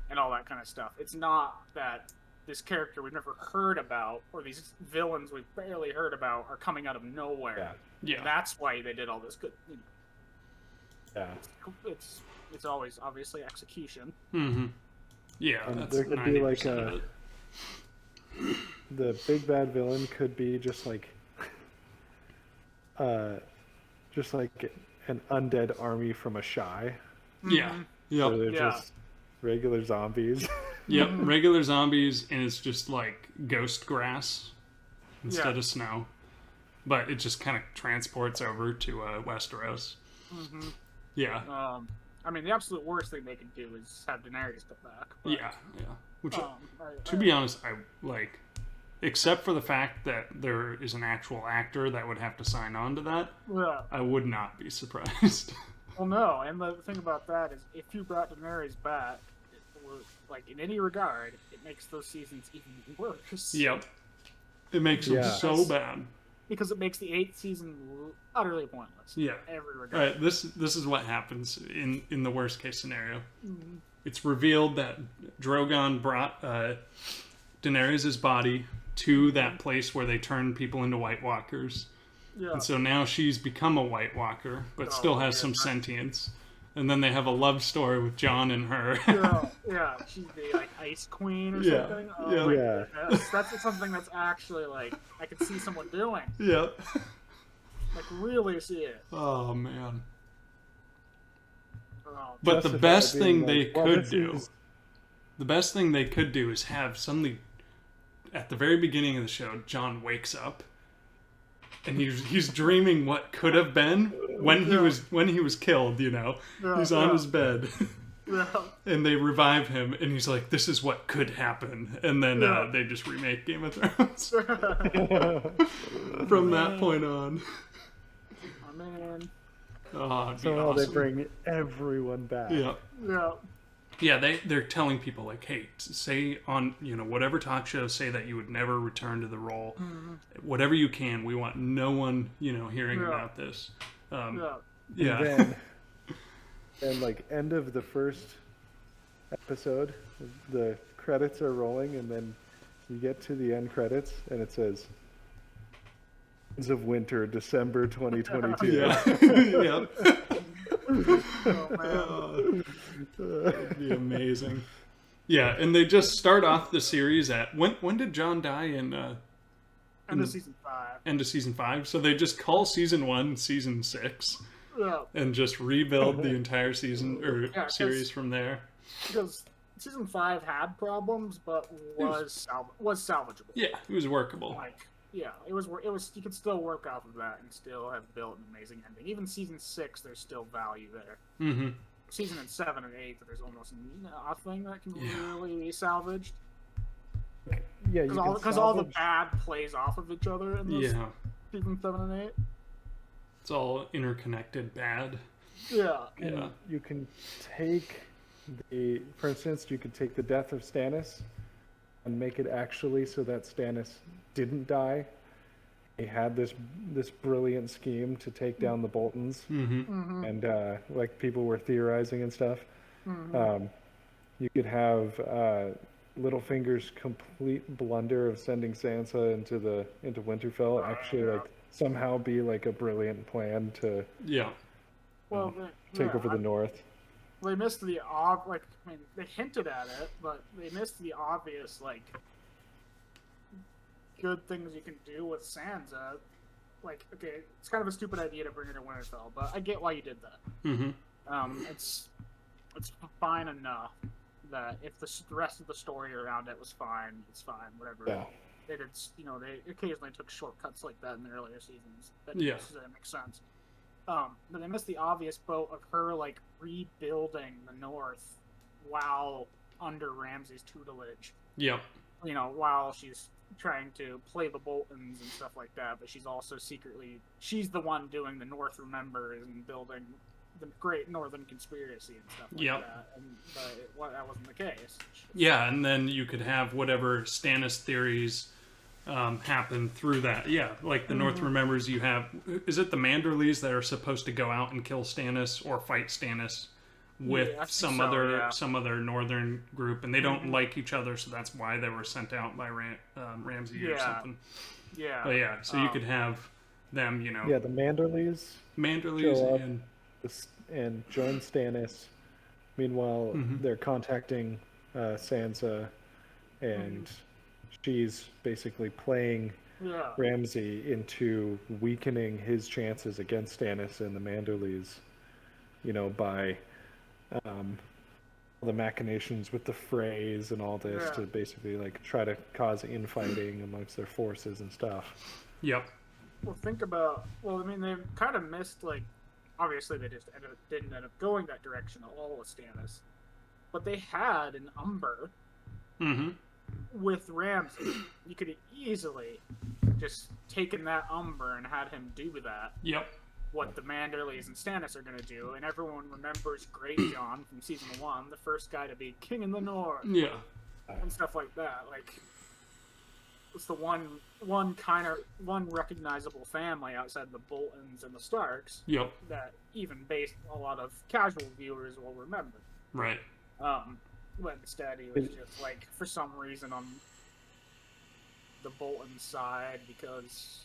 and all that kind of stuff. It's not that this character we've never heard about or these villains we've barely heard about are coming out of nowhere. Yeah. Yeah. And that's why they did all this good. You know, yeah. it's always obviously execution. Mm-hmm. Yeah, And that's there could be like 90% of it. the big bad villain could be just like an undead army from a shy. Yeah. So Yep. they're Yeah. just regular zombies. Yep. Regular zombies, and it's just like ghost grass instead Yeah. of snow. But it just kind of transports over to Westeros. Mm-hmm. Yeah. I mean, the absolute worst thing they could do is have Daenerys come back. But, Yeah. Yeah. Which, I- to be honest, I like, except for the fact that there is an actual actor that would have to sign on to that, yeah. I would not be surprised. Well, no, and the thing about that is, if you brought Daenerys back, like in any regard, it makes those seasons even worse. Yep. It makes them Yeah. so bad. Because it makes the 8th season utterly pointless. Yeah. In every All regard. right, this is what happens in the worst case scenario. It's revealed that Drogon brought Daenerys' body to that place where they turn people into White Walkers. Yeah. And so now she's become a White Walker, but Oh, still has yeah. some sentience. and then they have a love story with John and her. Yeah, she's the like ice queen or Yeah, something. yeah. Oh, my Yeah. goodness. That's something that's actually like I could see someone doing. Yep. Like really see it. Oh man. Oh, But the Justify best being thing like, they well, could this do, is- the best thing they could do is have suddenly, at the very beginning of the show, John wakes up, and he's dreaming what could have been when he was killed. You know, he's on his bed, yeah. and they revive him, and he's like, "This is what could happen," and then they just remake Game of Thrones from that point on. Oh man. Oh, it'd be Somehow awesome. they bring everyone back. Yeah. Yeah. Yeah, they're telling people like, hey, say on whatever talk show, say that you would never return to the role, whatever you can. We want no one hearing about this. Yeah. And then like end of the first episode, the credits are rolling, and then you get to the end credits, and it says Winds of Winter, December 2022. Yeah. Oh man. That'd be amazing. Yeah, and they just start off the series at when did John die in End of season 5. end of season 5? So they just call season 1 season 6 Yeah. and just rebuild the entire season or Yeah, 'cause- series from there. Because season 5 had problems, but was salvageable. Yeah, it was workable. Like, yeah, it was. You could still work off of that and still have built an amazing ending. Even season 6, there's still value there. Mm-hmm. Season 7 and 8, there's almost nothing that can Yeah. really be salvaged. Yeah, Because all the bad plays off of each other in those Yeah, season 7 and 8. it's all interconnected bad. Yeah. Yeah. You can take for instance, you could take the death of Stannis and make it actually so that Stannis didn't die. He had this brilliant scheme to take down the Boltons, Mm-hmm. and like people were theorizing and stuff. You could have Littlefinger's complete blunder of sending Sansa into Winterfell actually like somehow be like a brilliant plan to Yeah. Well, take over the North. They missed the they hinted at it, but they missed the obvious good things you can do with Sansa. Like, okay, it's kind of a stupid idea to bring her to Winterfell, but I get why you did that. Mm-hmm. It's fine enough that if the rest of the story around it was fine, it's fine, whatever. Yeah. They occasionally took shortcuts like that in the earlier seasons. That makes sense. But they missed the obvious boat of her rebuilding the North while under Ramsay's tutelage. Yep. While she's trying to play the Boltons and stuff like that, but she's also she's the one doing the North Remembers and building the Great Northern Conspiracy and stuff like that. But that wasn't the case. Yeah, and then you could have whatever Stannis theories happen through that. Yeah, like the North Remembers, you have... Is it the Manderleys that are supposed to go out and kill Stannis or fight Stannis with some other northern group, and they don't like each other, so that's why they were sent out by Ramsay or something. Yeah. But yeah, so you could have them, Yeah, the Manderleys show up and join Stannis. Meanwhile, they're contacting Sansa, and she's basically playing Ramsay into weakening his chances against Stannis and the Manderleys, by the machinations with the Freys and all this to basically try to cause infighting amongst their forces and stuff. Yep. Well, they kind of missed, obviously they just didn't end up going that direction at all with Stannis. But they had an Umber with Ramsay. You could have easily just taken that Umber and had him do that. Yep. What the Manderleys and Stannis are going to do. And everyone remembers Great John from Season 1, the first guy to be King in the North. Yeah. And stuff like that. It's the one recognizable family outside the Boltons and the Starks. Yep. That even a lot of casual viewers will remember. Right. But instead he was just for some reason on the Bolton side because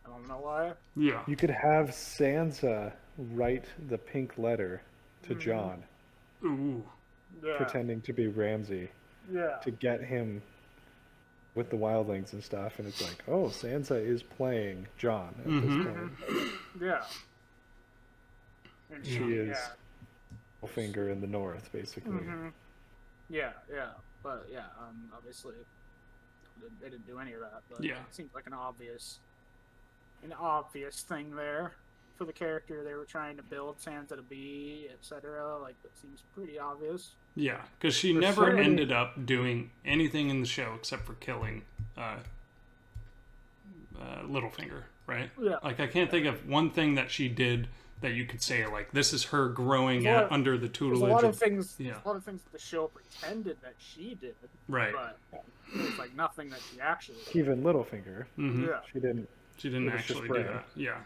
I don't know why. Yeah. You could have Sansa write the pink letter to John, Ooh. Yeah. pretending to be Ramsey, Yeah. to get him with the wildlings and stuff. And it's like, oh, Sansa is playing John at this point. Yeah. And She is Littlefinger in the north, basically. Yeah, yeah. But yeah, obviously they didn't do any of that. But Yeah. it seems like an obvious thing there for the character they were trying to build Sansa to be, etc. Like, that seems pretty obvious. Yeah, because she never ended up doing anything in the show except for killing Littlefinger, right? Yeah. Like, I can't think of one thing that she did that you could say, like, this is her growing under the tutelage. There's a lot of things. Yeah. There's a lot of things that the show pretended that she did. Right. But there's like nothing that she actually did. Even Littlefinger. Yeah. She didn't actually do that. Yeah.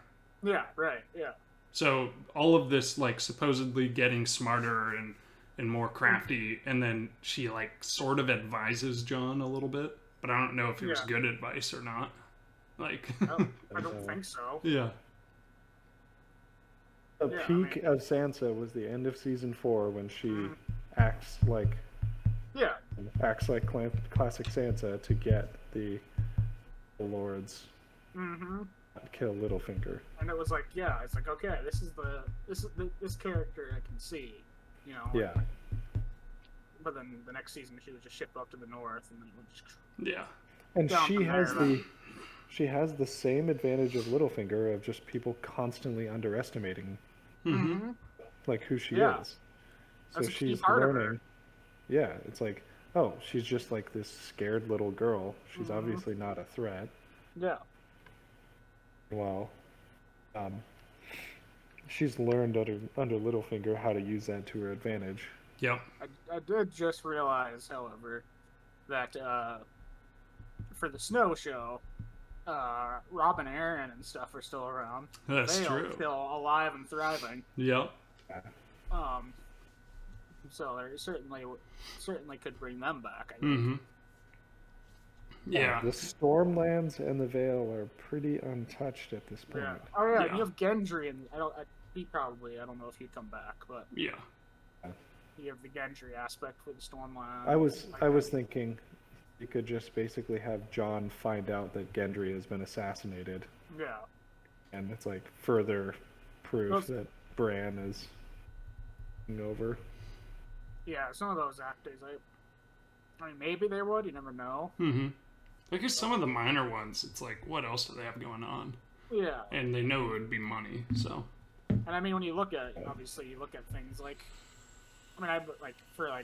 Yeah. Right. Yeah. So all of this, like, supposedly getting smarter and more crafty, and then she, like, sort of advises John a little bit, but I don't know if it was good advice or not. Like, I don't think so. Yeah. The peak of Sansa was the end of season 4 when she acts like classic Sansa to get the lords kill Littlefinger. And it was like, it's like, okay, this is this character I can see, you know. Yeah. But then the next season she was just shipped up to the north, and then it was just And she has the same advantage of Littlefinger of just people constantly underestimating like who she is. So That's a key she's part of learning. her. Yeah, it's like, oh, she's just like this scared little girl. She's obviously not a threat. Yeah. Well, she's learned under Littlefinger how to use that to her advantage. Yep. I did just realize, however, that for the Snow show, Rob and Aaron and stuff are still around. That's they true. are still alive and thriving. Yep. So there certainly could bring them back, I think. Yeah. The Stormlands and the Vale are pretty untouched at this point. Yeah. Oh yeah, and you have Gendry, and I don't know if he'd come back, but yeah. You have the Gendry aspect for the Stormlands. I was thinking you could just basically have Jon find out that Gendry has been assassinated. Yeah. And it's like further proof that Bran is over. Yeah, some of those actors, I mean, maybe they would. You never know. I guess some of the minor ones, it's like, what else do they have going on? Yeah. And they know it would be money, so. And I mean, when you look at, obviously, you look at things like, I mean, for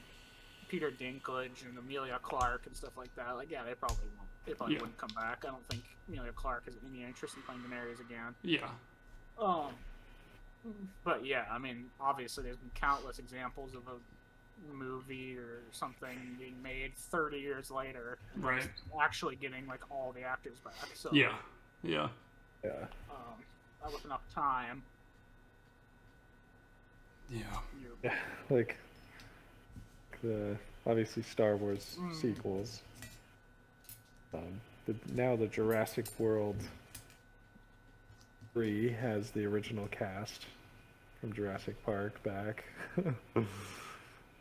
Peter Dinklage and Emilia Clarke and stuff like that. Like, yeah, they probably won't. They probably wouldn't come back. I don't think Emilia Clarke has any interest in playing Daenerys again. Yeah. But yeah, I mean, obviously, there's been countless examples of a movie or something being made 30 years later, and right? Actually getting like all the actors back. So yeah. Not with enough time. Yeah. Like the obviously Star Wars sequels. Now the Jurassic World 3 has the original cast from Jurassic Park back.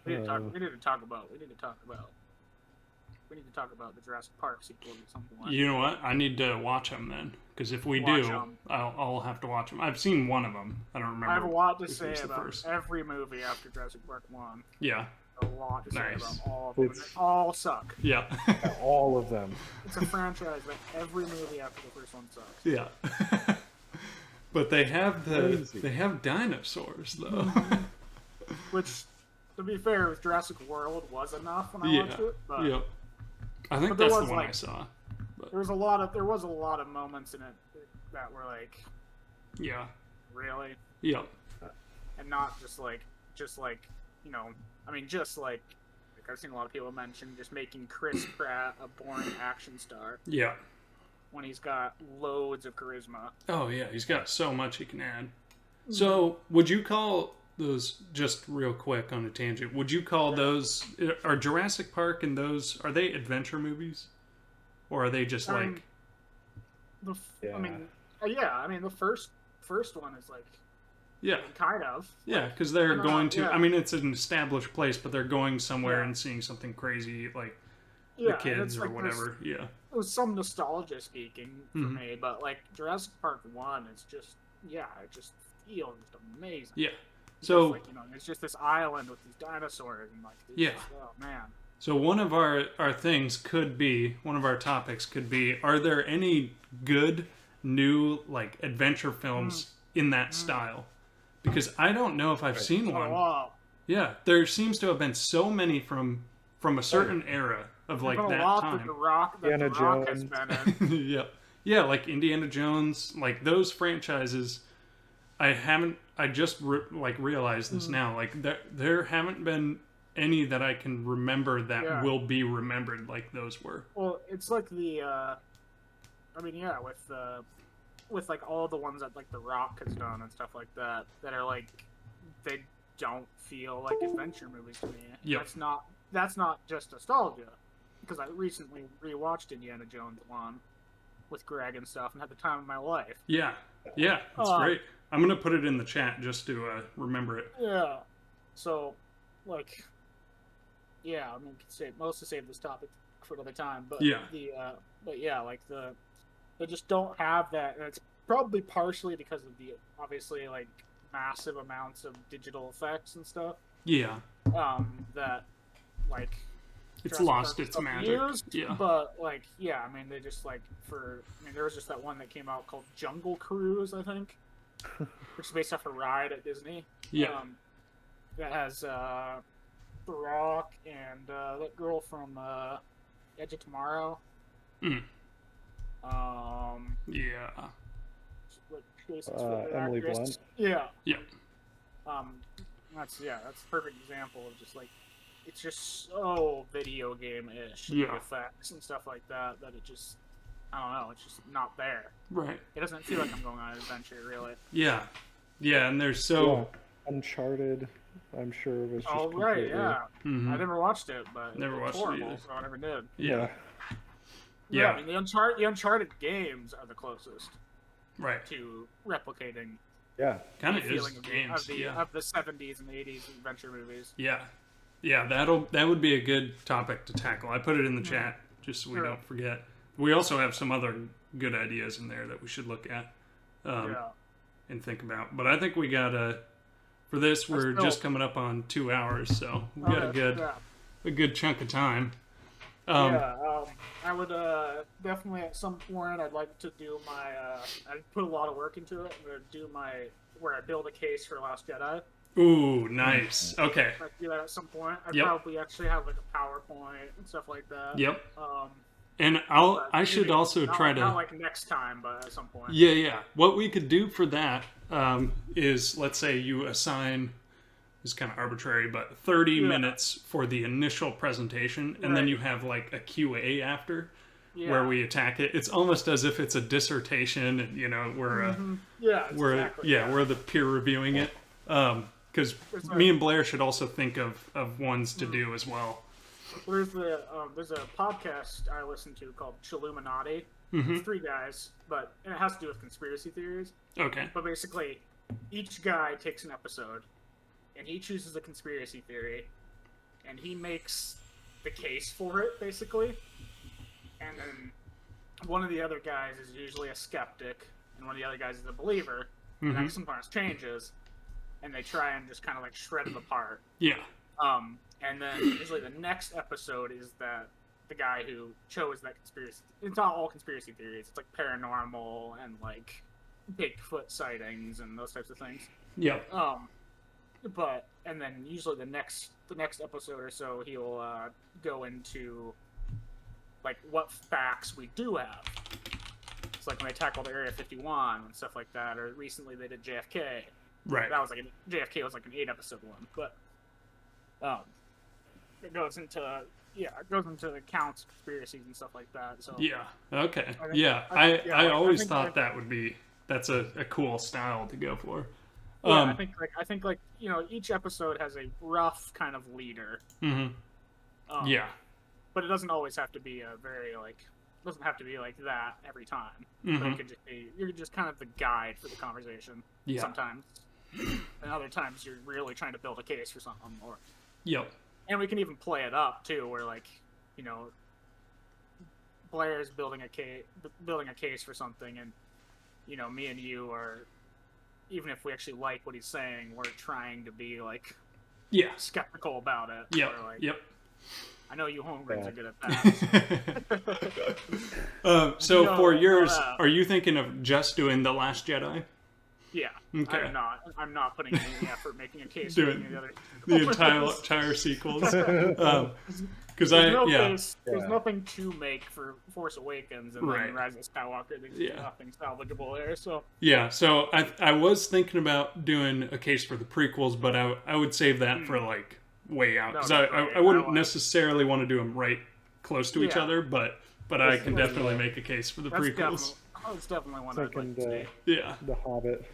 We need to talk about the Jurassic Park sequels at some point. You know what? I need to watch them then, because if we do, I'll have to watch them. I've seen one of them. I don't remember. I have a lot to say about every movie after Jurassic Park 1. Yeah. A lot to say about all of them. They all suck. Yeah. All of them. It's a franchise that every movie after the first one sucks. Yeah. But they have dinosaurs though. Which, to be fair, Jurassic World was enough when I watched it. But, yeah. I think that's the one I saw. But. There was a lot of moments in it that were like, yeah, really, yeah, and not just like I mean, just like I've seen a lot of people mention just making Chris Pratt a boring action star. Yeah. When he's got loads of charisma. Oh yeah, he's got so much he can add. So, would you call those, just real quick on a tangent, would you call those, are Jurassic Park and those, are they adventure movies? Or are they just I like... mean, the first one is like, Yeah. Kind of. Yeah, because they're going to. Yeah. I mean, it's an established place, but they're going somewhere Yeah. and seeing something crazy, like the Yeah, and kids it's or like whatever. Yeah. it was some nostalgia speaking for me, but like Jurassic Park 1 is just, it just feels amazing. Yeah. It's So like, it's just this island with these dinosaurs and like, Yeah. just, oh man. So one of our things could be, one of our topics could be, are there any good new like adventure films in that style? Because I don't know if I've seen one. Wow. Yeah, there seems to have been so many from a certain era of like that time. That the Rock has been in. Yeah, yeah, like Indiana Jones, like those franchises. I just realized this now. Like there haven't been any that I can remember that will be remembered like those were. Well, it's like the, with like all the ones that like the Rock has done and stuff like that are like, they don't feel like adventure movies to me. Yep. That's not just nostalgia, because I recently rewatched Indiana Jones 1 with Greg and stuff and had the time of my life. Yeah, it's great. I'm gonna put it in the chat just to remember it. Yeah. So, like, I mean, mostly save this topic for another time, but they just don't have that, and it's probably partially because of the obviously like massive amounts of digital effects and stuff. Yeah. That like it's Jurassic lost Park its magic. Yeah. But like, there was just that one that came out called Jungle Cruise, I think, which is based off a ride at Disney. Yeah. That has The Rock and that girl from Edge of Tomorrow. Yeah. Emily Blunt. Yeah. Yeah. That's a perfect example of just like, it's just so video game-ish, the effects and stuff like that it just, I don't know, it's just not there. Right. It doesn't feel like I'm going on an adventure, really. Yeah, and there's Uncharted, I'm sure was just completely... I never watched it, but never watched it either. So I never did. Yeah. I mean, the Uncharted games are the closest to replicating kind of feeling is games of the 70s and 80s adventure movies. That would be a good topic to tackle. I put it in the chat just so we don't forget. We also have some other good ideas in there that we should look at and think about, but I think we got for this we're just coming up on 2 hours, so we got a good chunk of time. I would definitely at some point I'd like to do my I'd put a lot of work into it. I'm gonna do where I build a case for Last Jedi. Ooh, nice. Okay. I'd do that at some point. I'd probably actually have like a PowerPoint and stuff like that. Yep. And I should also try to... Not like next time, but at some point. Yeah. What we could do for that is, let's say you assign, it's kind of arbitrary, but 30 minutes for the initial presentation, and then you have like a QA after, where we attack it. It's almost as if it's a dissertation, and we're we're the peer reviewing it. Because me and Blair should also think of ones to do as well. There's a podcast I listen to called Chilluminati. It's 3 guys, and it has to do with conspiracy theories. Okay. But basically, each guy takes an episode, and he chooses a conspiracy theory, and he makes the case for it, basically. And then one of the other guys is usually a skeptic, and one of the other guys is a believer, and that sometimes changes. And they try and just kind of like shred them apart. Yeah. And then usually the next episode is the guy who chose that conspiracy. It's not all conspiracy theories. It's like paranormal and like Bigfoot sightings and those types of things. Yeah. And then usually the next episode or so he'll go into like what facts we do have. It's like when they tackled Area 51 and stuff like that, or recently they did JFK. Right. That was like JFK was like an 8-episode one, but it goes into accounts, conspiracies, and stuff like that. So okay, I always thought that's a cool style to go for. I think each episode has a rough kind of leader. But it doesn't always have to be doesn't have to be like that every time. But it could just be, you're just kind of the guide for the conversation sometimes. and other times you're really trying to build a case for something. Yep. And we can even play it up too, where like, you know, Blair's building a case for something, and you know, me and you are, even if we actually like what he's saying, we're trying to be like, skeptical about it. Yep. Or, like, Yep. I know you homegrins are good at that. So for yours, are you thinking of just doing The Last Jedi? Yeah. Okay. I'm not putting any effort making a case Doing for any other. the entire sequels. Because there's nothing to make for Force Awakens, and then Rise of Skywalker. There's nothing salvageable there. So so I was thinking about doing a case for the prequels, but I would save that for like way out, because I wouldn't necessarily want to do them right close to each other, but I can definitely make a case for the prequels. That's definitely one I'd like to see. Yeah. The Hobbit.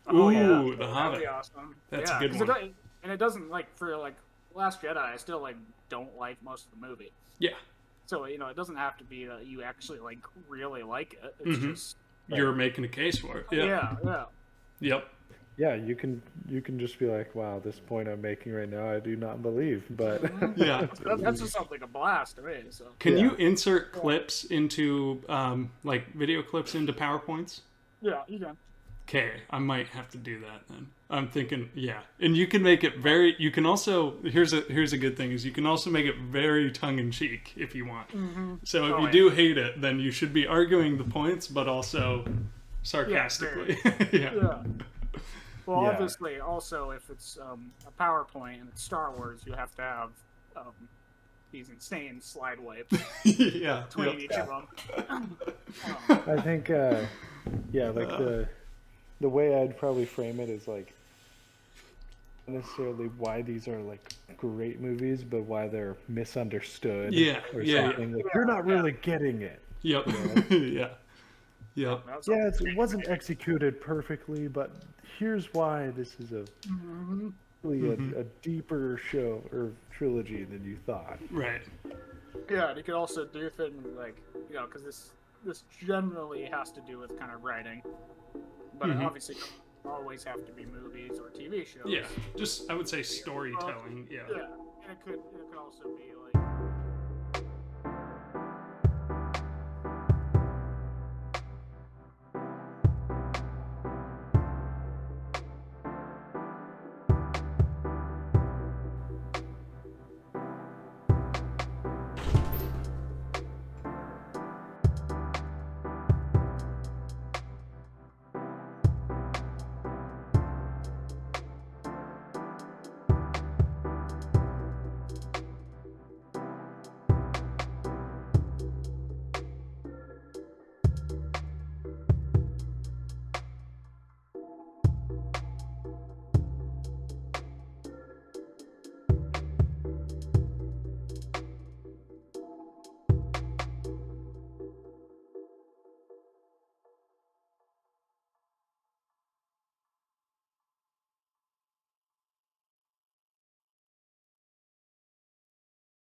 Oh, Ooh, The That'd Hobbit. be awesome. That's a good one. And it doesn't, like, for like Last Jedi, I still like don't like most of the movie. Yeah. So, you know, it doesn't have to be that you actually like really like it. It's just you're making a case for it. Yeah. Yep. Yeah, you can just be like, wow, this point I'm making right now, I do not believe, but that's just something a blast to me. So can you insert clips into like video clips into PowerPoints? Yeah, you can. Okay, I might have to do that then. I'm thinking, and you can make it very. You can also here's a good thing is you can also make it very tongue in cheek if you want. So if you do hate it, then you should be arguing the points, but also sarcastically. Yeah. Well, obviously, also if it's a PowerPoint and it's Star Wars, you have to have these insane slide wipes between each of them. I think, like the way I'd probably frame it is like not necessarily why these are like great movies, but why they're misunderstood. Or something. Like, you're not really getting it. Yep. Yep. Yeah, it wasn't executed perfectly, but here's why this is really a deeper show or trilogy than you thought. Right. Yeah, and you could also do things like, you know, because this generally has to do with kind of writing, but obviously it doesn't always have to be movies or TV shows. Yeah, just I would say storytelling. Yeah. Yeah, and it could also be like.